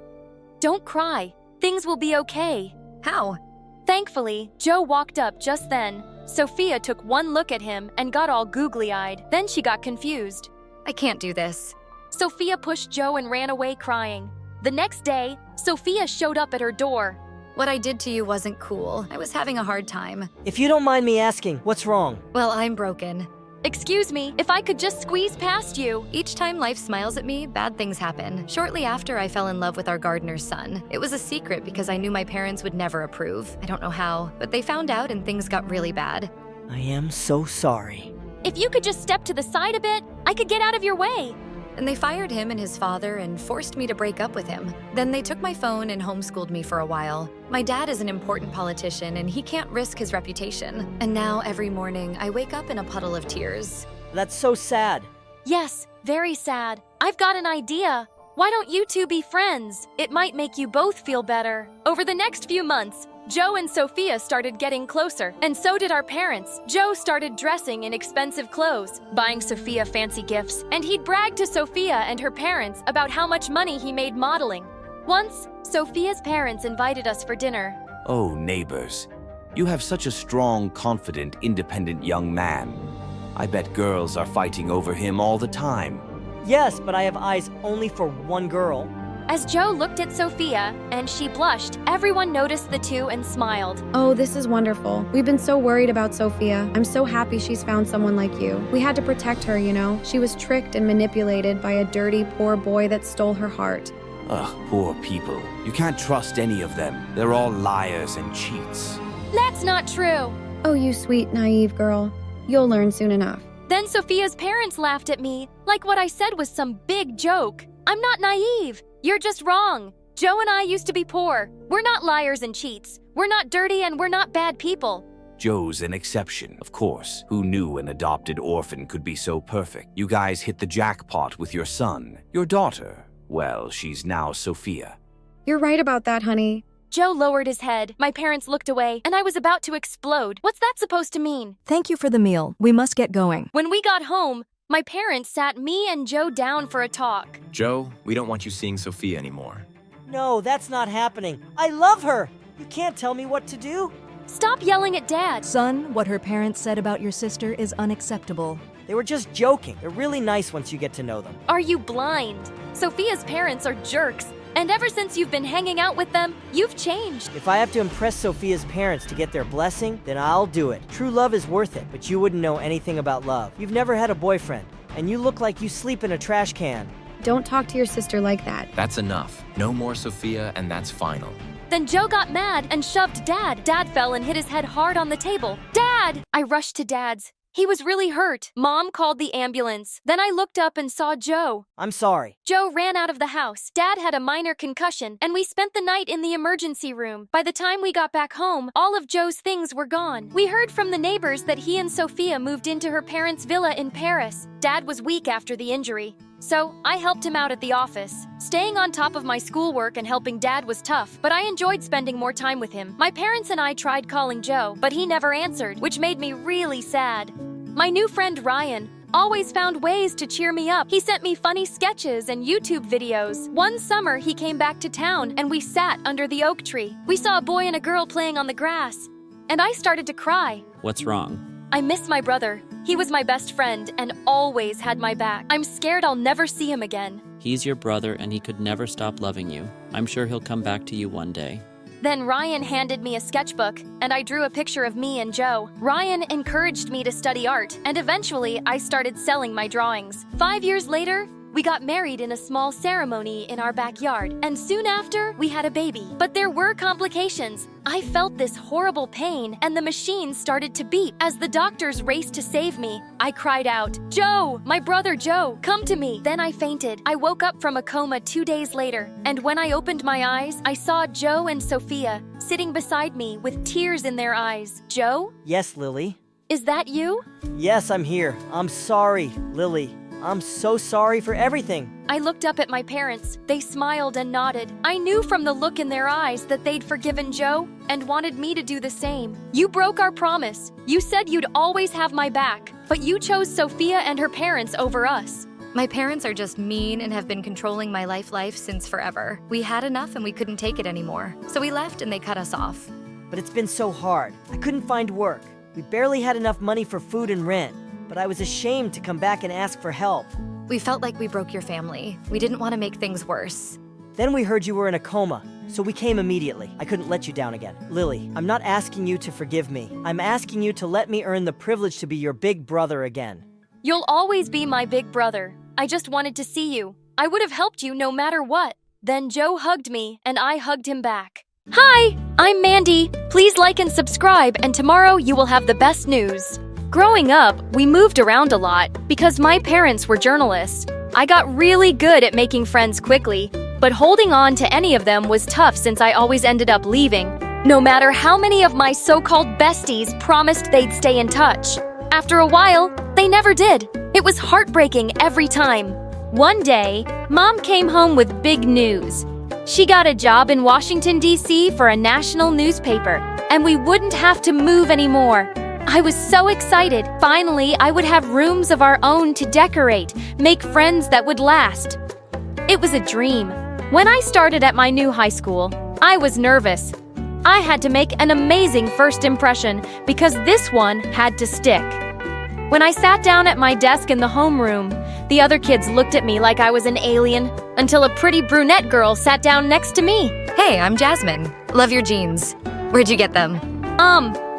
Don't cry. Things will be okay. How? Thankfully, Joe walked up just then. Sophia took one look at him and got all googly-eyed. Then she got confused. I can't do this. Sophia pushed Joe and ran away crying. The next day, Sophia showed up at her door. What I did to you wasn't cool. I was having a hard time. If you don't mind me asking, what's wrong? Well, I'm broken. Excuse me, if I could just squeeze past you. Each time life smiles at me, bad things happen. Shortly after, I fell in love with our gardener's son. It was a secret because I knew my parents would never approve. I don't know how, but they found out and things got really bad. I am so sorry. If you could just step to the side a bit, I could get out of your way. And they fired him and his father and forced me to break up with him. Then they took my phone and homeschooled me for a while. My dad is an important politician and he can't risk his reputation. And now every morning I wake up in a puddle of tears. That's so sad. Yes, very sad. I've got an idea. Why don't you two be friends? It might make you both feel better. Over the next few months, Joe and Sophia started getting closer, and so did our parents. Joe started dressing in expensive clothes, buying Sophia fancy gifts, and he'd brag to Sophia and her parents about how much money he made modeling. Once, Sophia's parents invited us for dinner. Oh, neighbors, you have such a strong, confident, independent young man. I bet girls are fighting over him all the time. Yes, but I have eyes only for one girl. As Joe looked at Sophia, and she blushed, everyone noticed the two and smiled. Oh, this is wonderful. We've been so worried about Sophia. I'm so happy she's found someone like you. We had to protect her, you know. She was tricked and manipulated by a dirty, poor boy that stole her heart. Ugh, poor people. You can't trust any of them. They're all liars and cheats. That's not true. Oh, you sweet, naive girl. You'll learn soon enough. Then Sophia's parents laughed at me, like what I said was some big joke. I'm not naive. You're just wrong. Joe and I used to be poor. We're not liars and cheats. We're not dirty and we're not bad people. Joe's an exception, of course. Who knew an adopted orphan could be so perfect? You guys hit the jackpot with your son. Your daughter, well, she's now Sophia. You're right about that, honey. Joe lowered his head. My parents looked away, and I was about to explode. What's that supposed to mean? Thank you for the meal. We must get going. When we got home, my parents sat me and Joe down for a talk. Joe, we don't want you seeing Sophia anymore. No, that's not happening. I love her. You can't tell me what to do. Stop yelling at Dad. Son, what her parents said about your sister is unacceptable. They were just joking. They're really nice once you get to know them. Are you blind? Sophia's parents are jerks. And ever since you've been hanging out with them, you've changed. If I have to impress Sophia's parents to get their blessing, then I'll do it. True love is worth it, but you wouldn't know anything about love. You've never had a boyfriend, and you look like you sleep in a trash can. Don't talk to your sister like that. That's enough. No more Sophia, and that's final. Then Joe got mad and shoved Dad. Dad fell and hit his head hard on the table. Dad! I rushed to Dad's. He was really hurt. Mom called the ambulance. Then I looked up and saw Joe. I'm sorry. Joe ran out of the house. Dad had a minor concussion, and we spent the night in the emergency room. By the time we got back home, all of Joe's things were gone. We heard from the neighbors that he and Sophia moved into her parents' villa in Paris. Dad was weak after the injury, so I helped him out at the office. Staying on top of my schoolwork and helping Dad was tough, but I enjoyed spending more time with him. My parents and I tried calling Joe, but he never answered, which made me really sad. My new friend Ryan always found ways to cheer me up. He sent me funny sketches and YouTube videos. One summer, he came back to town and we sat under the oak tree. We saw a boy and a girl playing on the grass, and I started to cry. What's wrong? I miss my brother. He was my best friend and always had my back. I'm scared I'll never see him again. He's your brother and he could never stop loving you. I'm sure he'll come back to you one day. Then Ryan handed me a sketchbook, and I drew a picture of me and Joe. Ryan encouraged me to study art, and eventually I started selling my drawings. 5 years later, we got married in a small ceremony in our backyard, and soon after, we had a baby. But there were complications. I felt this horrible pain, and the machine started to beep. As the doctors raced to save me, I cried out, "Joe, my brother Joe, come to me." Then I fainted. I woke up from a coma 2 days later, and when I opened my eyes, I saw Joe and Sophia sitting beside me with tears in their eyes. Joe? Yes, Lily. Is that you? Yes, I'm here. I'm sorry, Lily. I'm so sorry for everything. I looked up at my parents. They smiled and nodded. I knew from the look in their eyes that they'd forgiven Joe and wanted me to do the same. You broke our promise. You said you'd always have my back. But you chose Sophia and her parents over us. My parents are just mean and have been controlling my life since forever. We had enough and we couldn't take it anymore. So we left and they cut us off. But it's been so hard. I couldn't find work. We barely had enough money for food and rent. But I was ashamed to come back and ask for help. We felt like we broke your family. We didn't want to make things worse. Then we heard you were in a coma, so we came immediately. I couldn't let you down again. Lily, I'm not asking you to forgive me. I'm asking you to let me earn the privilege to be your big brother again. You'll always be my big brother. I just wanted to see you. I would have helped you no matter what. Then Joe hugged me, and I hugged him back. Hi, I'm Mandy. Please like and subscribe, and tomorrow you will have the best news. Growing up, we moved around a lot because my parents were journalists. I got really good at making friends quickly, but holding on to any of them was tough since I always ended up leaving, no matter how many of my so-called besties promised they'd stay in touch. After a while, they never did. It was heartbreaking every time. One day, Mom came home with big news. She got a job in Washington, D.C. for a national newspaper, and we wouldn't have to move anymore. I was so excited. Finally, I would have rooms of our own to decorate, make friends that would last. It was a dream. When I started at my new high school, I was nervous. I had to make an amazing first impression because this one had to stick. When I sat down at my desk in the homeroom, the other kids looked at me like I was an alien until a pretty brunette girl sat down next to me. Hey, I'm Jasmine. Love your jeans. Where'd you get them?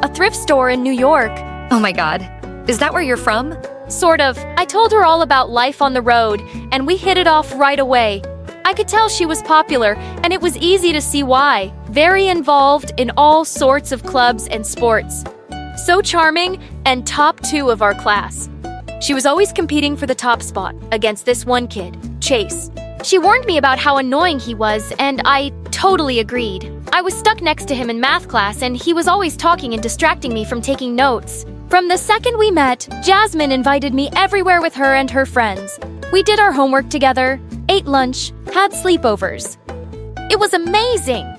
A thrift store in New York. Oh my god. Is that where you're from? Sort of. I told her all about life on the road, and we hit it off right away. I could tell she was popular, and it was easy to see why. Very involved in all sorts of clubs and sports. So charming, and top 2 of our class. She was always competing for the top spot against this one kid, Chase. She warned me about how annoying he was, and I totally agreed. I was stuck next to him in math class, and he was always talking and distracting me from taking notes. From the second we met, Jasmine invited me everywhere with her and her friends. We did our homework together, ate lunch, had sleepovers. It was amazing!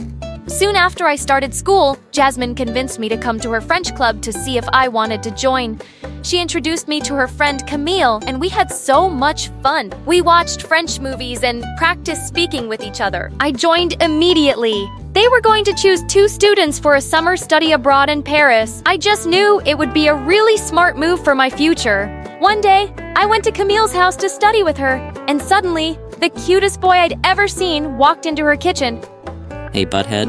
Soon after I started school, Jasmine convinced me to come to her French club to see if I wanted to join. She introduced me to her friend Camille, and we had so much fun. We watched French movies and practiced speaking with each other. I joined immediately. They were going to choose 2 students for a summer study abroad in Paris. I just knew it would be a really smart move for my future. One day, I went to Camille's house to study with her, and suddenly, the cutest boy I'd ever seen walked into her kitchen. Hey, butthead.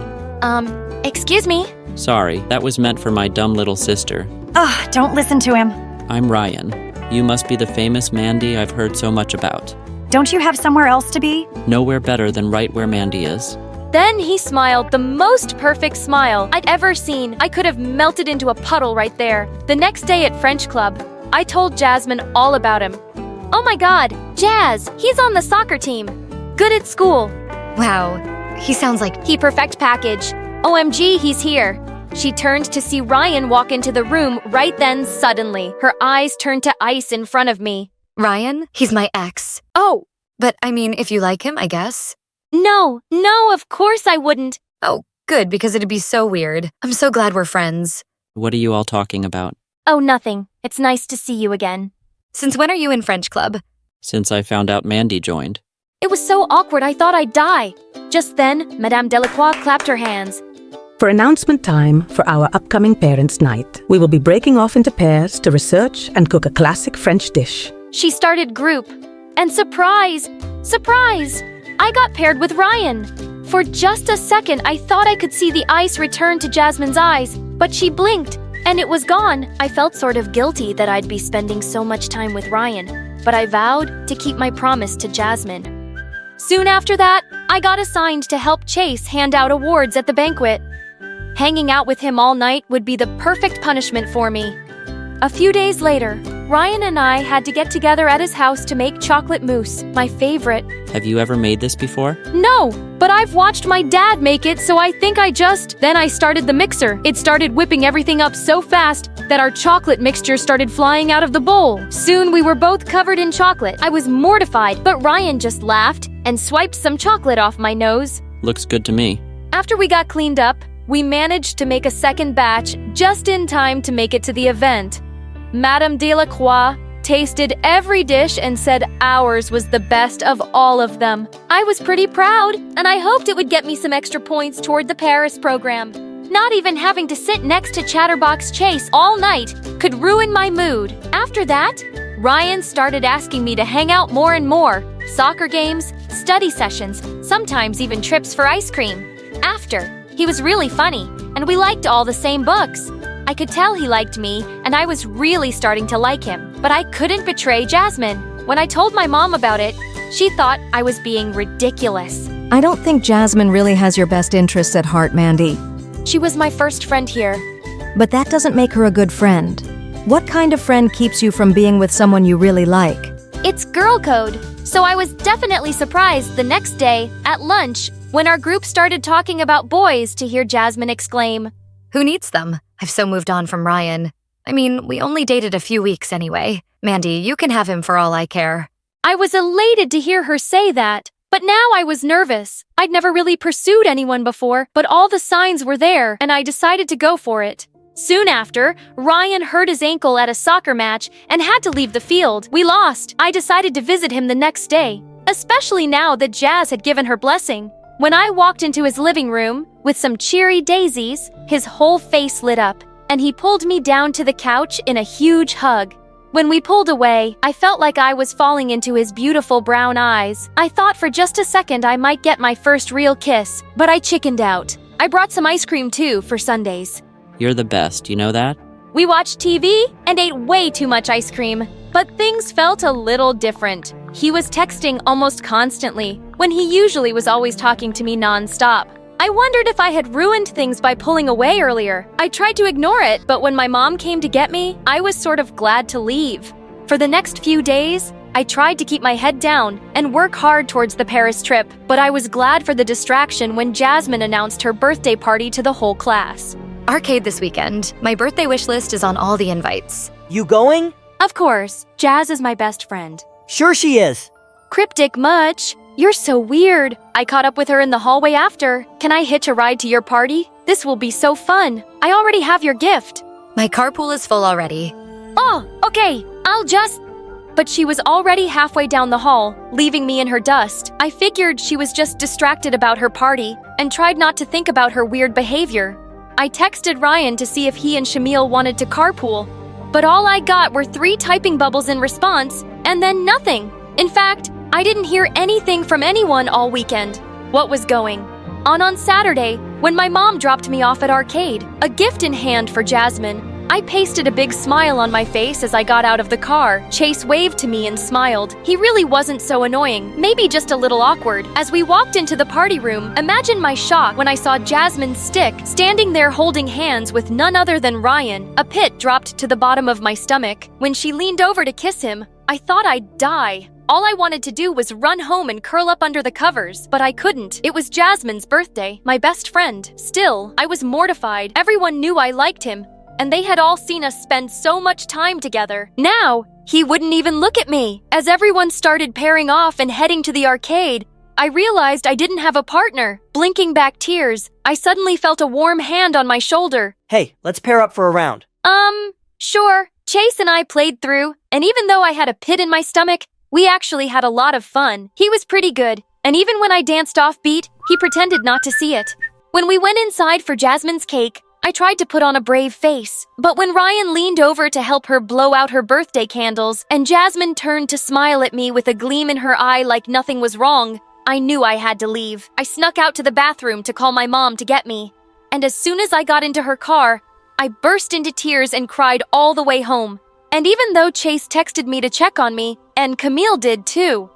Excuse me? Sorry, that was meant for my dumb little sister. Ugh, don't listen to him. I'm Ryan. You must be the famous Mandy I've heard so much about. Don't you have somewhere else to be? Nowhere better than right where Mandy is. Then he smiled the most perfect smile I'd ever seen. I could have melted into a puddle right there. The next day at French Club, I told Jasmine all about him. Oh my god, Jazz, he's on the soccer team. Good at school. Wow, he sounds like he perfect package. OMG, he's here. She turned to see Ryan walk into the room right then suddenly. Her eyes turned to ice in front of me. Ryan? He's my ex. Oh. But I mean, if you like him, I guess. No, of course I wouldn't. Oh, good, because it'd be so weird. I'm so glad we're friends. What are you all talking about? Oh, nothing. It's nice to see you again. Since when are you in French Club? Since I found out Mandy joined. It was so awkward I thought I'd die. Just then, Madame Delacroix clapped her hands. For announcement time for our upcoming Parents' Night, we will be breaking off into pairs to research and cook a classic French dish. She started group. And surprise! Surprise! I got paired with Ryan. For just a second, I thought I could see the ice return to Jasmine's eyes, but she blinked, and it was gone. I felt sort of guilty that I'd be spending so much time with Ryan, but I vowed to keep my promise to Jasmine. Soon after that, I got assigned to help Chase hand out awards at the banquet. Hanging out with him all night would be the perfect punishment for me. A few days later, Ryan and I had to get together at his house to make chocolate mousse, my favorite. Have you ever made this before? No, but I've watched my dad make it, so I think Then I started the mixer. It started whipping everything up so fast that our chocolate mixture started flying out of the bowl. Soon we were both covered in chocolate. I was mortified, but Ryan just laughed and swiped some chocolate off my nose. Looks good to me. After we got cleaned up, we managed to make a second batch just in time to make it to the event. Madame Delacroix tasted every dish and said ours was the best of all of them. I was pretty proud, and I hoped it would get me some extra points toward the Paris program. Not even having to sit next to Chatterbox Chase all night could ruin my mood. After that, Ryan started asking me to hang out more and more. Soccer games, study sessions, sometimes even trips for ice cream. After, he was really funny, and we liked all the same books. I could tell he liked me, and I was really starting to like him. But I couldn't betray Jasmine. When I told my mom about it, she thought I was being ridiculous. I don't think Jasmine really has your best interests at heart, Mandy. She was my first friend here. But that doesn't make her a good friend. What kind of friend keeps you from being with someone you really like? It's girl code, so I was definitely surprised the next day, at lunch, when our group started talking about boys to hear Jasmine exclaim, "Who needs them? I've so moved on from Ryan. I mean, we only dated a few weeks anyway. Mandy, you can have him for all I care." I was elated to hear her say that, but now I was nervous. I'd never really pursued anyone before, but all the signs were there, and I decided to go for it. Soon after, Ryan hurt his ankle at a soccer match and had to leave the field. We lost. I decided to visit him the next day, especially now that Jazz had given her blessing. When I walked into his living room with some cheery daisies, his whole face lit up, and he pulled me down to the couch in a huge hug. When we pulled away, I felt like I was falling into his beautiful brown eyes. I thought for just a second I might get my first real kiss, but I chickened out. I brought some ice cream too for Sundays. You're the best, you know that? We watched TV and ate way too much ice cream, but things felt a little different. He was texting almost constantly, when he usually was always talking to me non-stop. I wondered if I had ruined things by pulling away earlier. I tried to ignore it, but when my mom came to get me, I was sort of glad to leave. For the next few days, I tried to keep my head down and work hard towards the Paris trip, but I was glad for the distraction when Jasmine announced her birthday party to the whole class. Arcade this weekend. My birthday wish list is on all the invites. You going? Of course. Jazz is my best friend. Sure she is. Cryptic much. You're so weird. I caught up with her in the hallway after. Can I hitch a ride to your party? This will be so fun. I already have your gift. My carpool is full already. Oh, okay. I'll just... But she was already halfway down the hall, leaving me in her dust. I figured she was just distracted about her party and tried not to think about her weird behavior. I texted Ryan to see if he and Shamil wanted to carpool, but all I got were 3 typing bubbles in response, and then nothing. In fact, I didn't hear anything from anyone all weekend. What was going on Saturday, when my mom dropped me off at arcade, a gift in hand for Jasmine, I pasted a big smile on my face as I got out of the car. Chase waved to me and smiled. He really wasn't so annoying, maybe just a little awkward. As we walked into the party room, imagine my shock when I saw Jasmine's stick standing there holding hands with none other than Ryan. A pit dropped to the bottom of my stomach. When she leaned over to kiss him, I thought I'd die. All I wanted to do was run home and curl up under the covers, but I couldn't. It was Jasmine's birthday, my best friend. Still, I was mortified. Everyone knew I liked him, and they had all seen us spend so much time together. Now, he wouldn't even look at me. As everyone started pairing off and heading to the arcade, I realized I didn't have a partner. Blinking back tears, I suddenly felt a warm hand on my shoulder. Hey, let's pair up for a round. Sure. Chase and I played through, and even though I had a pit in my stomach, we actually had a lot of fun. He was pretty good, and even when I danced offbeat, he pretended not to see it. When we went inside for Jasmine's cake, I tried to put on a brave face, but when Ryan leaned over to help her blow out her birthday candles and Jasmine turned to smile at me with a gleam in her eye like nothing was wrong, I knew I had to leave. I snuck out to the bathroom to call my mom to get me, and as soon as I got into her car, I burst into tears and cried all the way home. And even though Chase texted me to check on me, and Camille did too,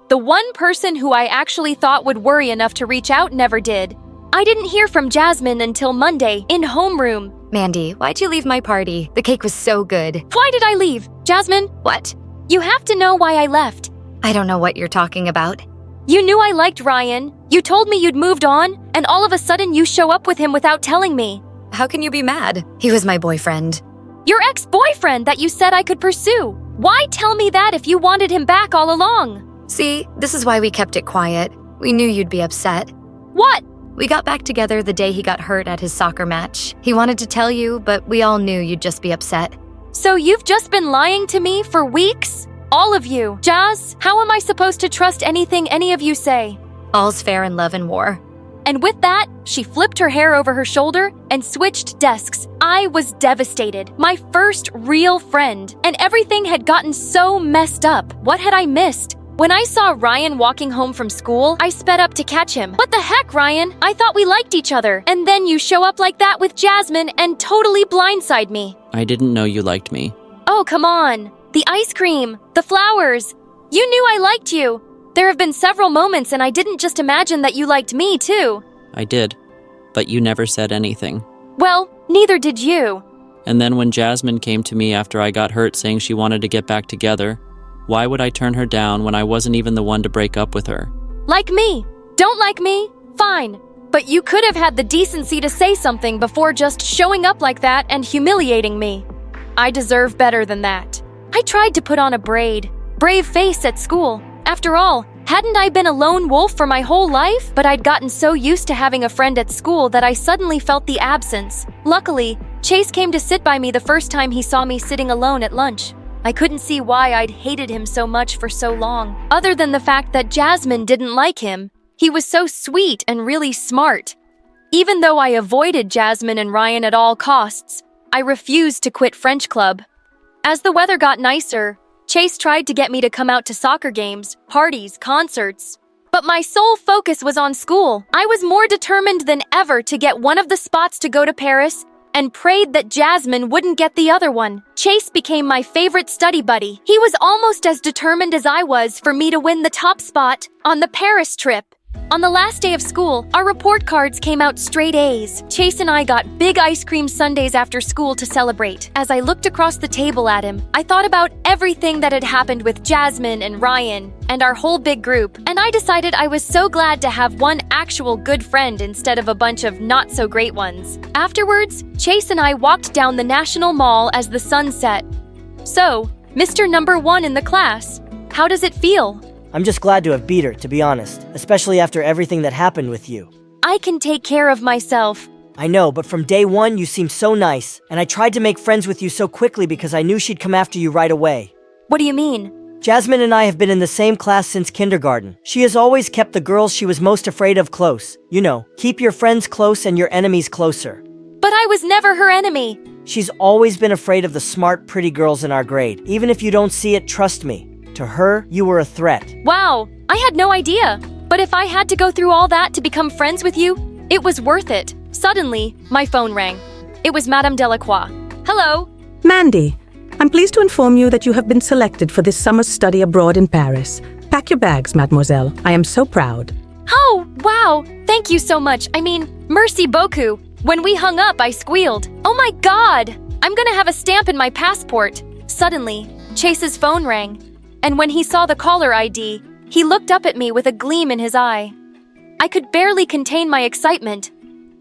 the one person who I actually thought would worry enough to reach out never did. I didn't hear from Jasmine until Monday in homeroom. Mandy, why'd you leave my party? The cake was so good. Why did I leave? Jasmine? What? You have to know why I left. I don't know what you're talking about. You knew I liked Ryan. You told me you'd moved on, and all of a sudden you show up with him without telling me. How can you be mad? He was my boyfriend. Your ex-boyfriend that you said I could pursue. Why tell me that if you wanted him back all along? See, this is why we kept it quiet. We knew you'd be upset. What? We got back together the day he got hurt at his soccer match. He wanted to tell you, but we all knew you'd just be upset. So you've just been lying to me for weeks? All of you. Jazz, how am I supposed to trust anything any of you say? All's fair in love and war. And with that, she flipped her hair over her shoulder and switched desks. I was devastated. My first real friend. And everything had gotten so messed up. What had I missed? When I saw Ryan walking home from school, I sped up to catch him. What the heck, Ryan? I thought we liked each other. And then you show up like that with Jasmine and totally blindside me. I didn't know you liked me. Oh, come on. The ice cream, the flowers. You knew I liked you. There have been several moments and I didn't just imagine that you liked me too. I did, but you never said anything. Well, neither did you. And then when Jasmine came to me after I got hurt saying she wanted to get back together, why would I turn her down when I wasn't even the one to break up with her? Like me. Don't like me? Fine. But you could have had the decency to say something before just showing up like that and humiliating me. I deserve better than that. I tried to put on a brave face at school. After all, hadn't I been a lone wolf for my whole life? But I'd gotten so used to having a friend at school that I suddenly felt the absence. Luckily, Chase came to sit by me the first time he saw me sitting alone at lunch. I couldn't see why I'd hated him so much for so long, other than the fact that Jasmine didn't like him. He was so sweet and really smart. Even though I avoided Jasmine and Ryan at all costs, I refused to quit French club. As the weather got nicer, Chase tried to get me to come out to soccer games, parties, concerts. But my sole focus was on school. I was more determined than ever to get one of the spots to go to Paris and prayed that Jasmine wouldn't get the other one. Chase became my favorite study buddy. He was almost as determined as I was for me to win the top spot on the Paris trip. On the last day of school, our report cards came out straight A's. Chase and I got big ice cream sundaes after school to celebrate. As I looked across the table at him, I thought about everything that had happened with Jasmine and Ryan and our whole big group, and I decided I was so glad to have one actual good friend instead of a bunch of not-so-great ones. Afterwards, Chase and I walked down the National Mall as the sun set. So, Mr. Number 1 in the class, how does it feel? I'm just glad to have beat her, to be honest, especially after everything that happened with you. I can take care of myself. I know, but from day one, you seemed so nice, and I tried to make friends with you so quickly because I knew she'd come after you right away. What do you mean? Jasmine and I have been in the same class since kindergarten. She has always kept the girls she was most afraid of close. You know, keep your friends close and your enemies closer. But I was never her enemy. She's always been afraid of the smart, pretty girls in our grade. Even if you don't see it, trust me. To her, you were a threat. Wow, I had no idea. But if I had to go through all that to become friends with you, it was worth it. Suddenly, my phone rang. It was Madame Delacroix. Hello? Mandy, I'm pleased to inform you that you have been selected for this summer's study abroad in Paris. Pack your bags, mademoiselle. I am so proud. Oh, wow. Thank you so much. I mean, merci beaucoup. When we hung up, I squealed. Oh my God! I'm gonna have a stamp in my passport. Suddenly, Chase's phone rang. And when he saw the caller ID, he looked up at me with a gleam in his eye. I could barely contain my excitement.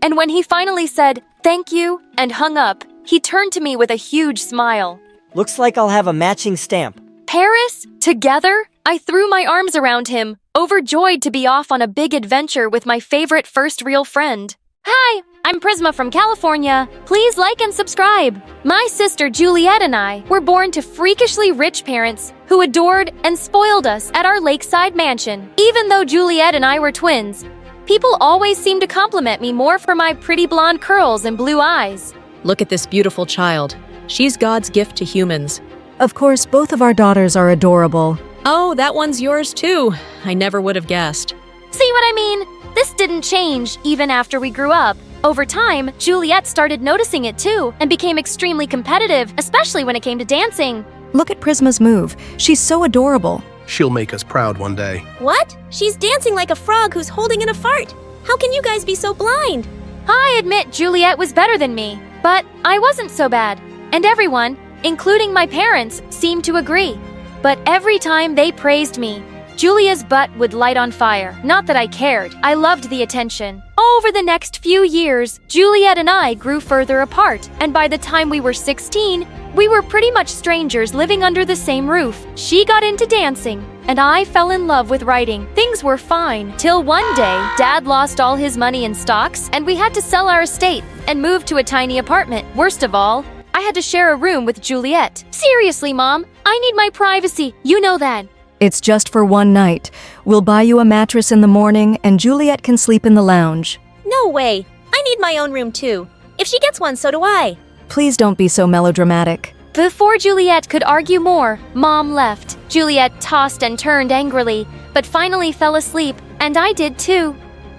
And when he finally said, "Thank you," and hung up, he turned to me with a huge smile. Looks like I'll have a matching stamp. Paris? Together? I threw my arms around him, overjoyed to be off on a big adventure with my favorite first real friend. Hi, I'm Prisma from California. Please like and subscribe. My sister Juliet and I were born to freakishly rich parents who adored and spoiled us at our lakeside mansion. Even though Juliet and I were twins, people always seemed to compliment me more for my pretty blonde curls and blue eyes. Look at this beautiful child. She's God's gift to humans. Of course, both of our daughters are adorable. Oh, that one's yours too. I never would have guessed. See what I mean? This didn't change even after we grew up. Over time, Juliet started noticing it too and became extremely competitive, especially when it came to dancing. Look at Prisma's move. She's so adorable. She'll make us proud one day. What? She's dancing like a frog who's holding in a fart. How can you guys be so blind? I admit Juliet was better than me, but I wasn't so bad. And everyone, including my parents, seemed to agree. But every time they praised me, Julia's butt would light on fire. Not that I cared. I loved the attention. Over the next few years, Juliet and I grew further apart, and by the time we were 16, we were pretty much strangers living under the same roof. She got into dancing, and I fell in love with writing. Things were fine, till one day, Dad lost all his money in stocks, and we had to sell our estate and move to a tiny apartment. Worst of all, I had to share a room with Juliet. Seriously, Mom, I need my privacy. You know that. It's just for one night. We'll buy you a mattress in the morning, and Juliet can sleep in the lounge. No way. I need my own room too. If she gets one, so do I. Please don't be so melodramatic. Before Juliet could argue more, Mom left. Juliet tossed and turned angrily, but finally fell asleep, and I did too.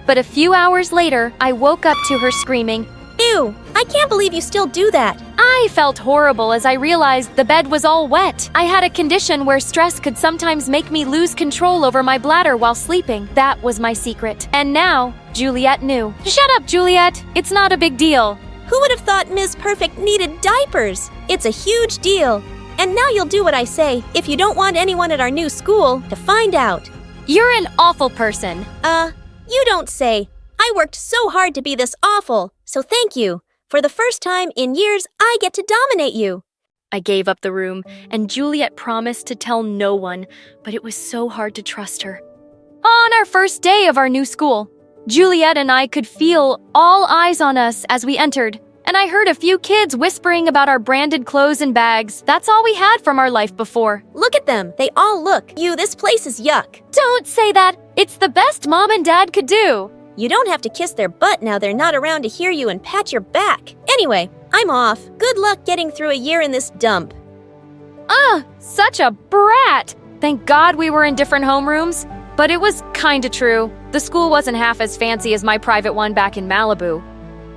But a few hours later, I woke up to her screaming, Ew, I can't believe you still do that. I felt horrible as I realized the bed was all wet. I had a condition where stress could sometimes make me lose control over my bladder while sleeping. That was my secret. And now, Juliet knew. Shut up, Juliet. It's not a big deal. Who would have thought Ms. Perfect needed diapers? It's a huge deal. And now you'll do what I say if you don't want anyone at our new school to find out. You're an awful person. You don't say. I worked so hard to be this awful, so thank you. For the first time in years, I get to dominate you. I gave up the room, and Juliet promised to tell no one, but it was so hard to trust her. On our first day of our new school, Juliet and I could feel all eyes on us as we entered, and I heard a few kids whispering about our branded clothes and bags. That's all we had from our life before. Look at them. They all look. This place is yuck. Don't say that. It's the best Mom and Dad could do. You don't have to kiss their butt now they're not around to hear you and pat your back. Anyway, I'm off. Good luck getting through a year in this dump. Such a brat. Thank God we were in different homerooms. But it was kinda true. The school wasn't half as fancy as my private one back in Malibu.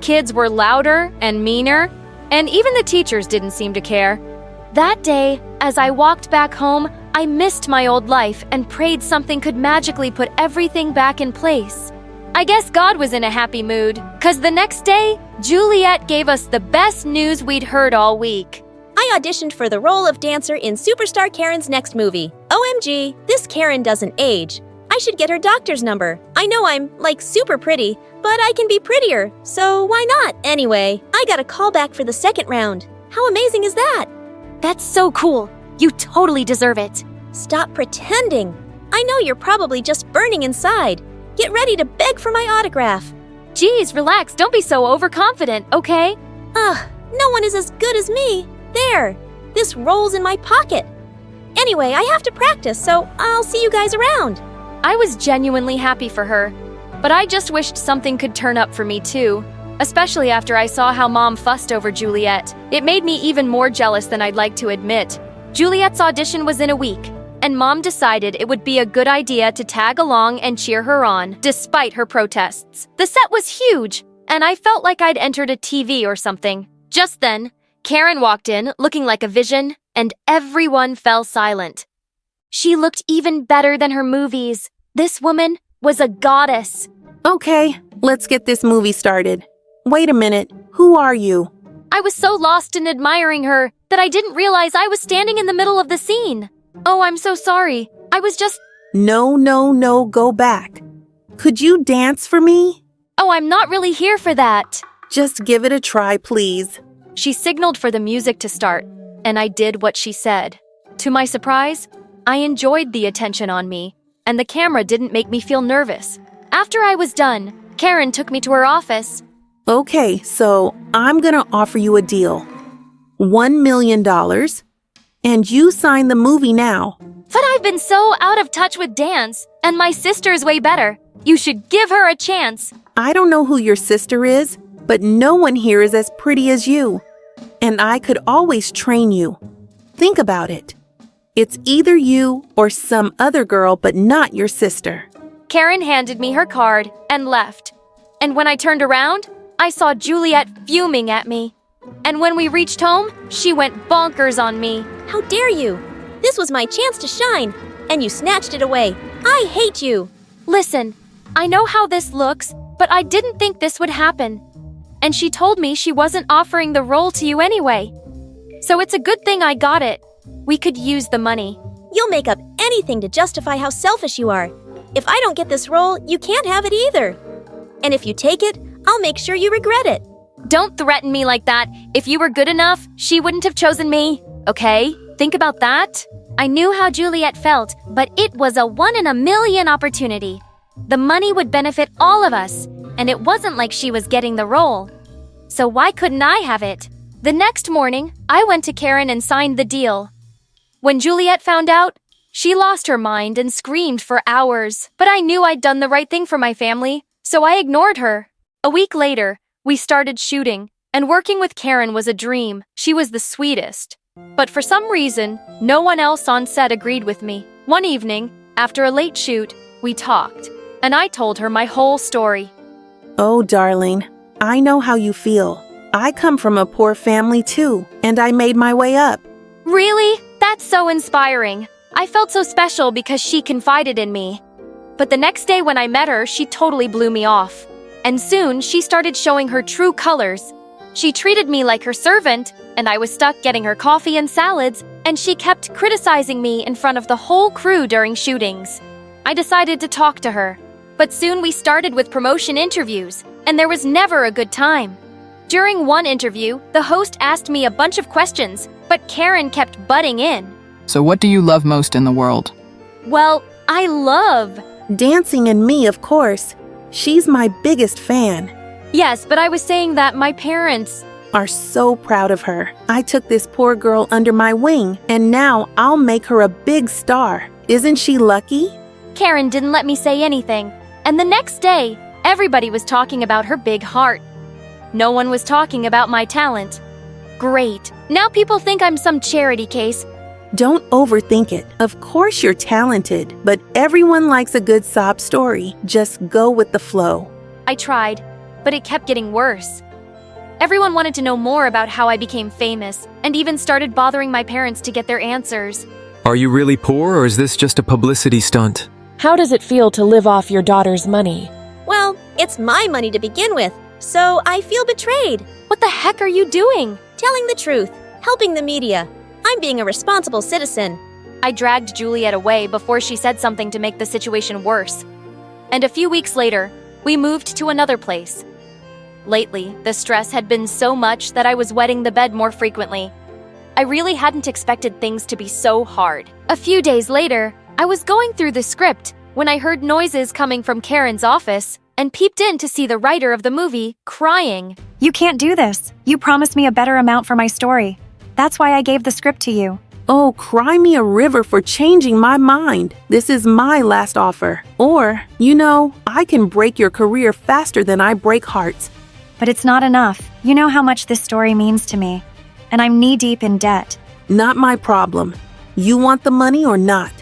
Kids were louder and meaner, and even the teachers didn't seem to care. That day, as I walked back home, I missed my old life and prayed something could magically put everything back in place. I guess God was in a happy mood, 'cause the next day, Juliet gave us the best news we'd heard all week. I auditioned for the role of dancer in Superstar Karen's next movie. OMG, this Karen doesn't age. I should get her doctor's number. I know I'm, super pretty, but I can be prettier, so why not? Anyway, I got a call back for the second round. How amazing is that? That's so cool. You totally deserve it. Stop pretending. I know you're probably just burning inside. Get ready to beg for my autograph. Geez, relax. Don't be so overconfident, okay? No one is as good as me. There. This rolls in my pocket. Anyway, I have to practice, so I'll see you guys around. I was genuinely happy for her, but I just wished something could turn up for me too, especially after I saw how Mom fussed over Juliet. It made me even more jealous than I'd like to admit. Juliet's audition was in a week, and Mom decided it would be a good idea to tag along and cheer her on, despite her protests. The set was huge, and I felt like I'd entered a TV or something. Just then, Karen walked in, looking like a vision, and everyone fell silent. She looked even better than her movies. This woman was a goddess. Okay, let's get this movie started. Wait a minute, who are you? I was so lost in admiring her that I didn't realize I was standing in the middle of the scene. Oh, I'm so sorry. I was just... No, go back. Could you dance for me? Oh, I'm not really here for that. Just give it a try, please. She signaled for the music to start, and I did what she said. To my surprise, I enjoyed the attention on me, and the camera didn't make me feel nervous. After I was done, Karen took me to her office. Okay, so I'm gonna offer you a deal. $1 million, and you sign the movie now. But I've been so out of touch with dance, and my sister's way better. You should give her a chance. I don't know who your sister is, but no one here is as pretty as you. And I could always train you. Think about it. It's either you or some other girl, but not your sister. Karen handed me her card and left. And when I turned around, I saw Juliet fuming at me. And when we reached home, she went bonkers on me. How dare you? This was my chance to shine, and you snatched it away. I hate you. Listen, I know how this looks, but I didn't think this would happen. And she told me she wasn't offering the role to you anyway. So it's a good thing I got it. We could use the money. You'll make up anything to justify how selfish you are. If I don't get this role, you can't have it either. And if you take it, I'll make sure you regret it. Don't threaten me like that. If you were good enough, she wouldn't have chosen me. Okay? Think about that. I knew how Juliet felt, but it was a 1 in a million opportunity. The money would benefit all of us, and it wasn't like she was getting the role. So why couldn't I have it? The next morning, I went to Karen and signed the deal. When Juliet found out, she lost her mind and screamed for hours. But I knew I'd done the right thing for my family, so I ignored her. A week later, we started shooting, and working with Karen was a dream. She was the sweetest. But for some reason, no one else on set agreed with me. One evening, after a late shoot, we talked, and I told her my whole story. Oh, darling, I know how you feel. I come from a poor family too, and I made my way up. Really? That's so inspiring. I felt so special because she confided in me. But the next day when I met her, she totally blew me off. And soon, she started showing her true colors. She treated me like her servant, and I was stuck getting her coffee and salads, and she kept criticizing me in front of the whole crew during shootings. I decided to talk to her. But soon we started with promotion interviews, and there was never a good time. During one interview, the host asked me a bunch of questions, but Karen kept butting in. So what do you love most in the world? Well, I love dancing and me, of course. She's my biggest fan. Yes, but I was saying that my parents are so proud of her. I took this poor girl under my wing, and now I'll make her a big star. Isn't she lucky? Karen didn't let me say anything, and the next day, everybody was talking about her big heart. No one was talking about my talent. Great. Now people think I'm some charity case. Don't overthink it. Of course you're talented, but everyone likes a good sob story. Just go with the flow. I tried, but it kept getting worse. Everyone wanted to know more about how I became famous, and even started bothering my parents to get their answers. Are you really poor, or is this just a publicity stunt? How does it feel to live off your daughter's money? Well, it's my money to begin with, so I feel betrayed. What the heck are you doing? Telling the truth, helping the media. I'm being a responsible citizen. I dragged Juliet away before she said something to make the situation worse. And a few weeks later, we moved to another place. Lately, the stress had been so much that I was wetting the bed more frequently. I really hadn't expected things to be so hard. A few days later, I was going through the script when I heard noises coming from Karen's office and peeped in to see the writer of the movie crying. You can't do this. You promised me a better amount for my story. That's why I gave the script to you. Oh, cry me a river for changing my mind. This is my last offer. Or, I can break your career faster than I break hearts. But it's not enough. You know how much this story means to me. And I'm knee-deep in debt. Not my problem. You want the money or not?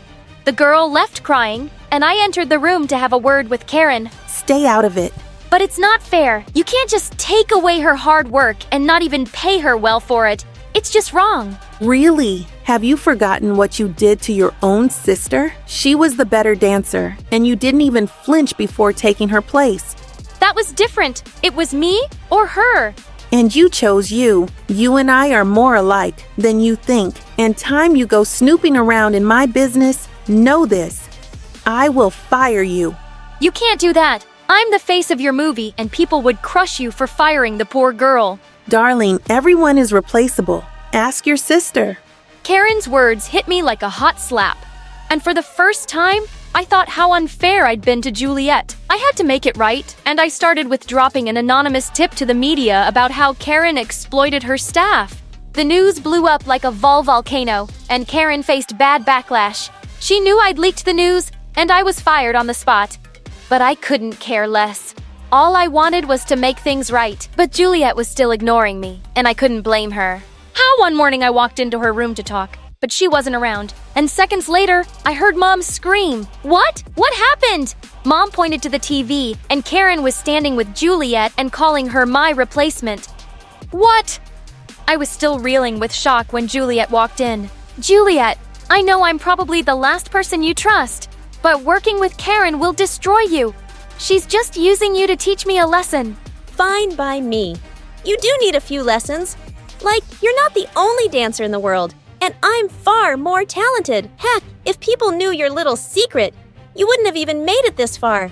The girl left crying, and I entered the room to have a word with Karen. Stay out of it. But it's not fair. You can't just take away her hard work and not even pay her well for it. It's just wrong. Really? Have you forgotten what you did to your own sister? She was the better dancer, and you didn't even flinch before taking her place. That was different. It was me or her. And you chose you. You and I are more alike than you think. And time you go snooping around in my business, know this. I will fire you. You can't do that. I'm the face of your movie, and people would crush you for firing the poor girl. Darling, everyone is replaceable. Ask your sister. Karen's words hit me like a hot slap. And for the first time, I thought how unfair I'd been to Juliet. I had to make it right, and I started with dropping an anonymous tip to the media about how Karen exploited her staff. The news blew up like a volcano, and Karen faced bad backlash. She knew I'd leaked the news, and I was fired on the spot. But I couldn't care less. All I wanted was to make things right. But Juliet was still ignoring me, and I couldn't blame her. How one morning I walked into her room to talk, but she wasn't around. And seconds later, I heard Mom scream. What? What happened? Mom pointed to the TV, and Karen was standing with Juliet and calling her my replacement. What? I was still reeling with shock when Juliet walked in. Juliet, I know I'm probably the last person you trust, but working with Karen will destroy you. She's just using you to teach me a lesson. Fine by me. You do need a few lessons. Like, you're not the only dancer in the world, and I'm far more talented. Heck, if people knew your little secret, you wouldn't have even made it this far.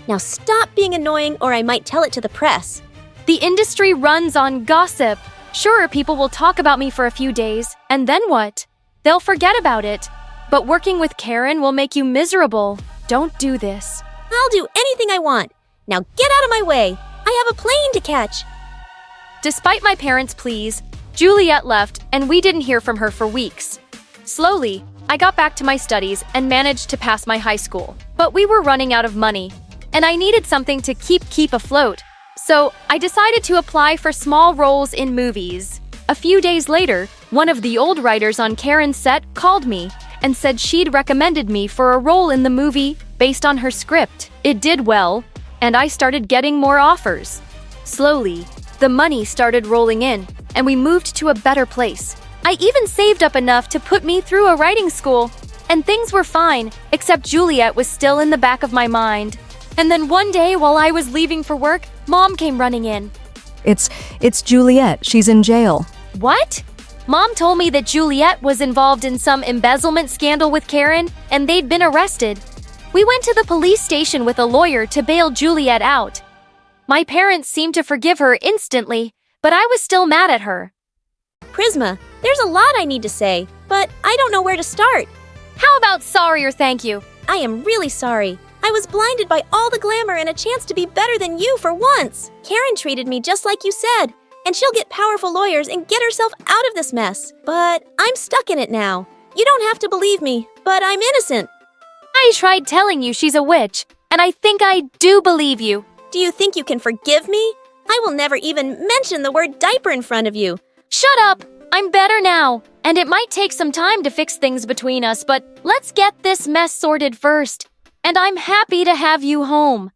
Now stop being annoying or I might tell it to the press. The industry runs on gossip. Sure, people will talk about me for a few days, and then what? They'll forget about it. But working with Karen will make you miserable. Don't do this. I'll do anything I want. Now get out of my way. I have a plane to catch. Despite my parents' pleas, Juliet left, and we didn't hear from her for weeks. Slowly, I got back to my studies and managed to pass my high school. But we were running out of money, and I needed something to keep afloat. So I decided to apply for small roles in movies. A few days later, one of the old writers on Karen's set called me and said she'd recommended me for a role in the movie based on her script. It did well, and I started getting more offers. Slowly, the money started rolling in, and we moved to a better place. I even saved up enough to put me through a writing school, and things were fine, except Juliet was still in the back of my mind. And then one day, while I was leaving for work, Mom came running in. It's Juliet. She's in jail. What? Mom told me that Juliet was involved in some embezzlement scandal with Karen, and they'd been arrested. We went to the police station with a lawyer to bail Juliet out. My parents seemed to forgive her instantly, but I was still mad at her. Prisma, there's a lot I need to say, but I don't know where to start. How about sorry or thank you? I am really sorry. I was blinded by all the glamour and a chance to be better than you for once. Karen treated me just like you said, and she'll get powerful lawyers and get herself out of this mess. But I'm stuck in it now. You don't have to believe me, but I'm innocent. I tried telling you she's a witch, and I think I do believe you. Do you think you can forgive me? I will never even mention the word diaper in front of you. Shut up! I'm better now, and it might take some time to fix things between us, but let's get this mess sorted first. And I'm happy to have you home.